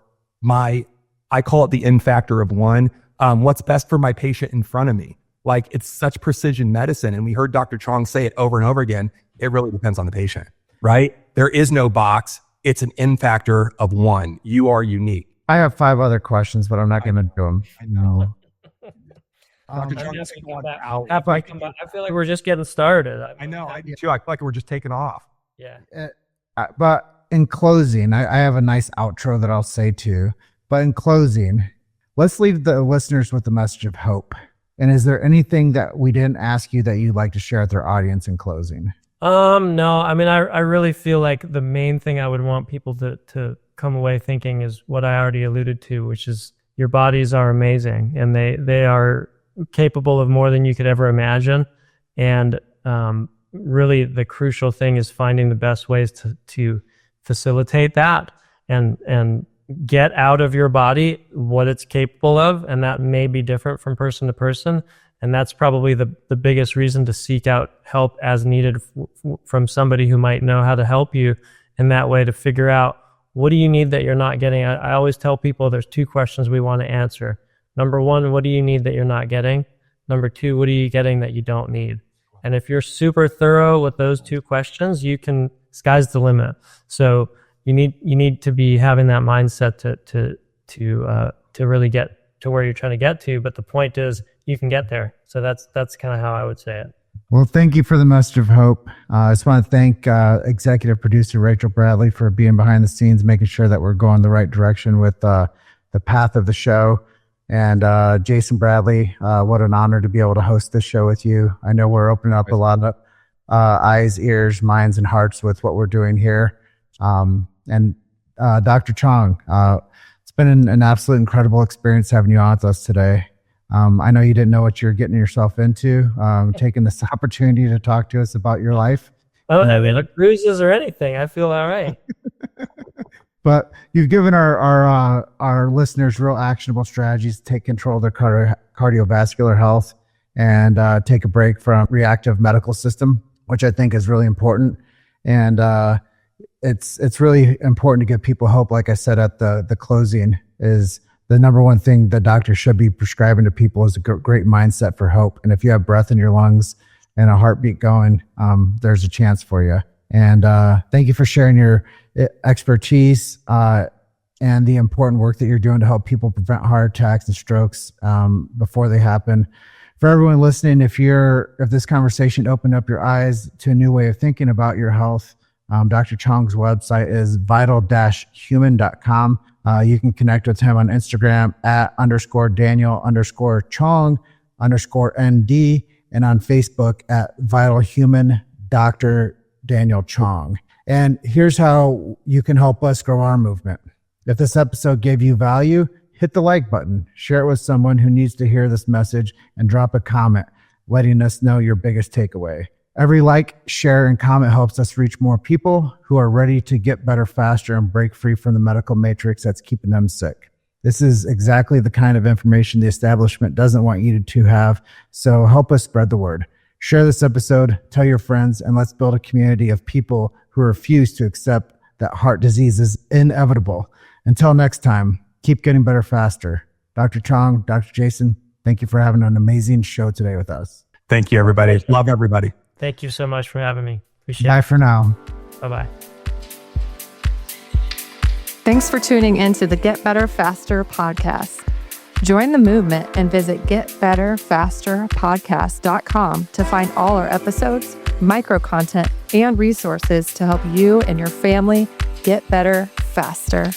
I call it the N factor of one, what's best for my patient in front of me. Like, it's such precision medicine. And we heard Dr. Chong say it over and over again. It really depends on the patient, right? There is no box. It's an N factor of one. You are unique. I have 5 other questions, but I'm not going to do them. I know. I feel like we're just getting started. I know. I do too. I feel like we're just taking off. Yeah. But in closing, I have a nice outro that I'll say too. But in closing, let's leave the listeners with a message of hope. And is there anything that we didn't ask you that you'd like to share with our audience in closing? No. I mean, I really feel like the main thing I would want people to come away thinking is what I already alluded to, which is your bodies are amazing and they are capable of more than you could ever imagine. And really the crucial thing is finding the best ways to facilitate that and get out of your body what it's capable of, and that may be different from person to person. And that's probably the biggest reason to seek out help as needed from somebody who might know how to help you in that way, to figure out what do you need that you're not getting. I always tell people there's 2 questions we want to answer. Number 1, what do you need that you're not getting? Number 2, what are you getting that you don't need? And if you're super thorough with those 2 questions, you can, sky's the limit. So you need to be having that mindset to really get to where you're trying to get to. But the point is, you can get there. So that's kind of how I would say it. Well, thank you for the message of hope. I just want to thank executive producer Rachel Bradley for being behind the scenes, making sure that we're going the right direction with the path of the show. And Jason Bradley, what an honor to be able to host this show with you. I know we're opening up a lot of eyes, ears, minds, and hearts with what we're doing here. And Dr. Chong, it's been an absolute incredible experience having you on with us today. I know you didn't know what you're getting yourself into, taking this opportunity to talk to us about your life. I don't have any bruises or anything. I feel all right. But you've given our listeners real actionable strategies to take control of their cardiovascular health and take a break from reactive medical system, which I think is really important. And it's really important to give people hope. Like I said at the closing, is the number one thing that doctors should be prescribing to people is a great mindset for hope. And if you have breath in your lungs and a heartbeat going, there's a chance for you. And thank you for sharing your expertise and the important work that you're doing to help people prevent heart attacks and strokes before they happen. For everyone listening, if this conversation opened up your eyes to a new way of thinking about your health, Dr. Chong's website is vital-human.com. You can connect with him on Instagram at _Daniel_Chong_ND and on Facebook at Vital Human Dr. Daniel Chong. And here's how you can help us grow our movement. If this episode gave you value, hit the like button, share it with someone who needs to hear this message, and drop a comment letting us know your biggest takeaway. Every like, share, and comment helps us reach more people who are ready to get better faster and break free from the medical matrix that's keeping them sick. This is exactly the kind of information the establishment doesn't want you to have, so help us spread the word. Share this episode, tell your friends, and let's build a community of people who refuse to accept that heart disease is inevitable. Until next time, keep getting better faster. Dr. Chong, Dr. Jason, thank you for having an amazing show today with us. Thank you, everybody. Love everybody. Thank you so much for having me. Appreciate Bye it. for now. Bye-bye. Thanks for tuning into the Get Better Faster podcast. Join the movement and visit getbetterfasterpodcast.com to find all our episodes, micro content, and resources to help you and your family get better faster.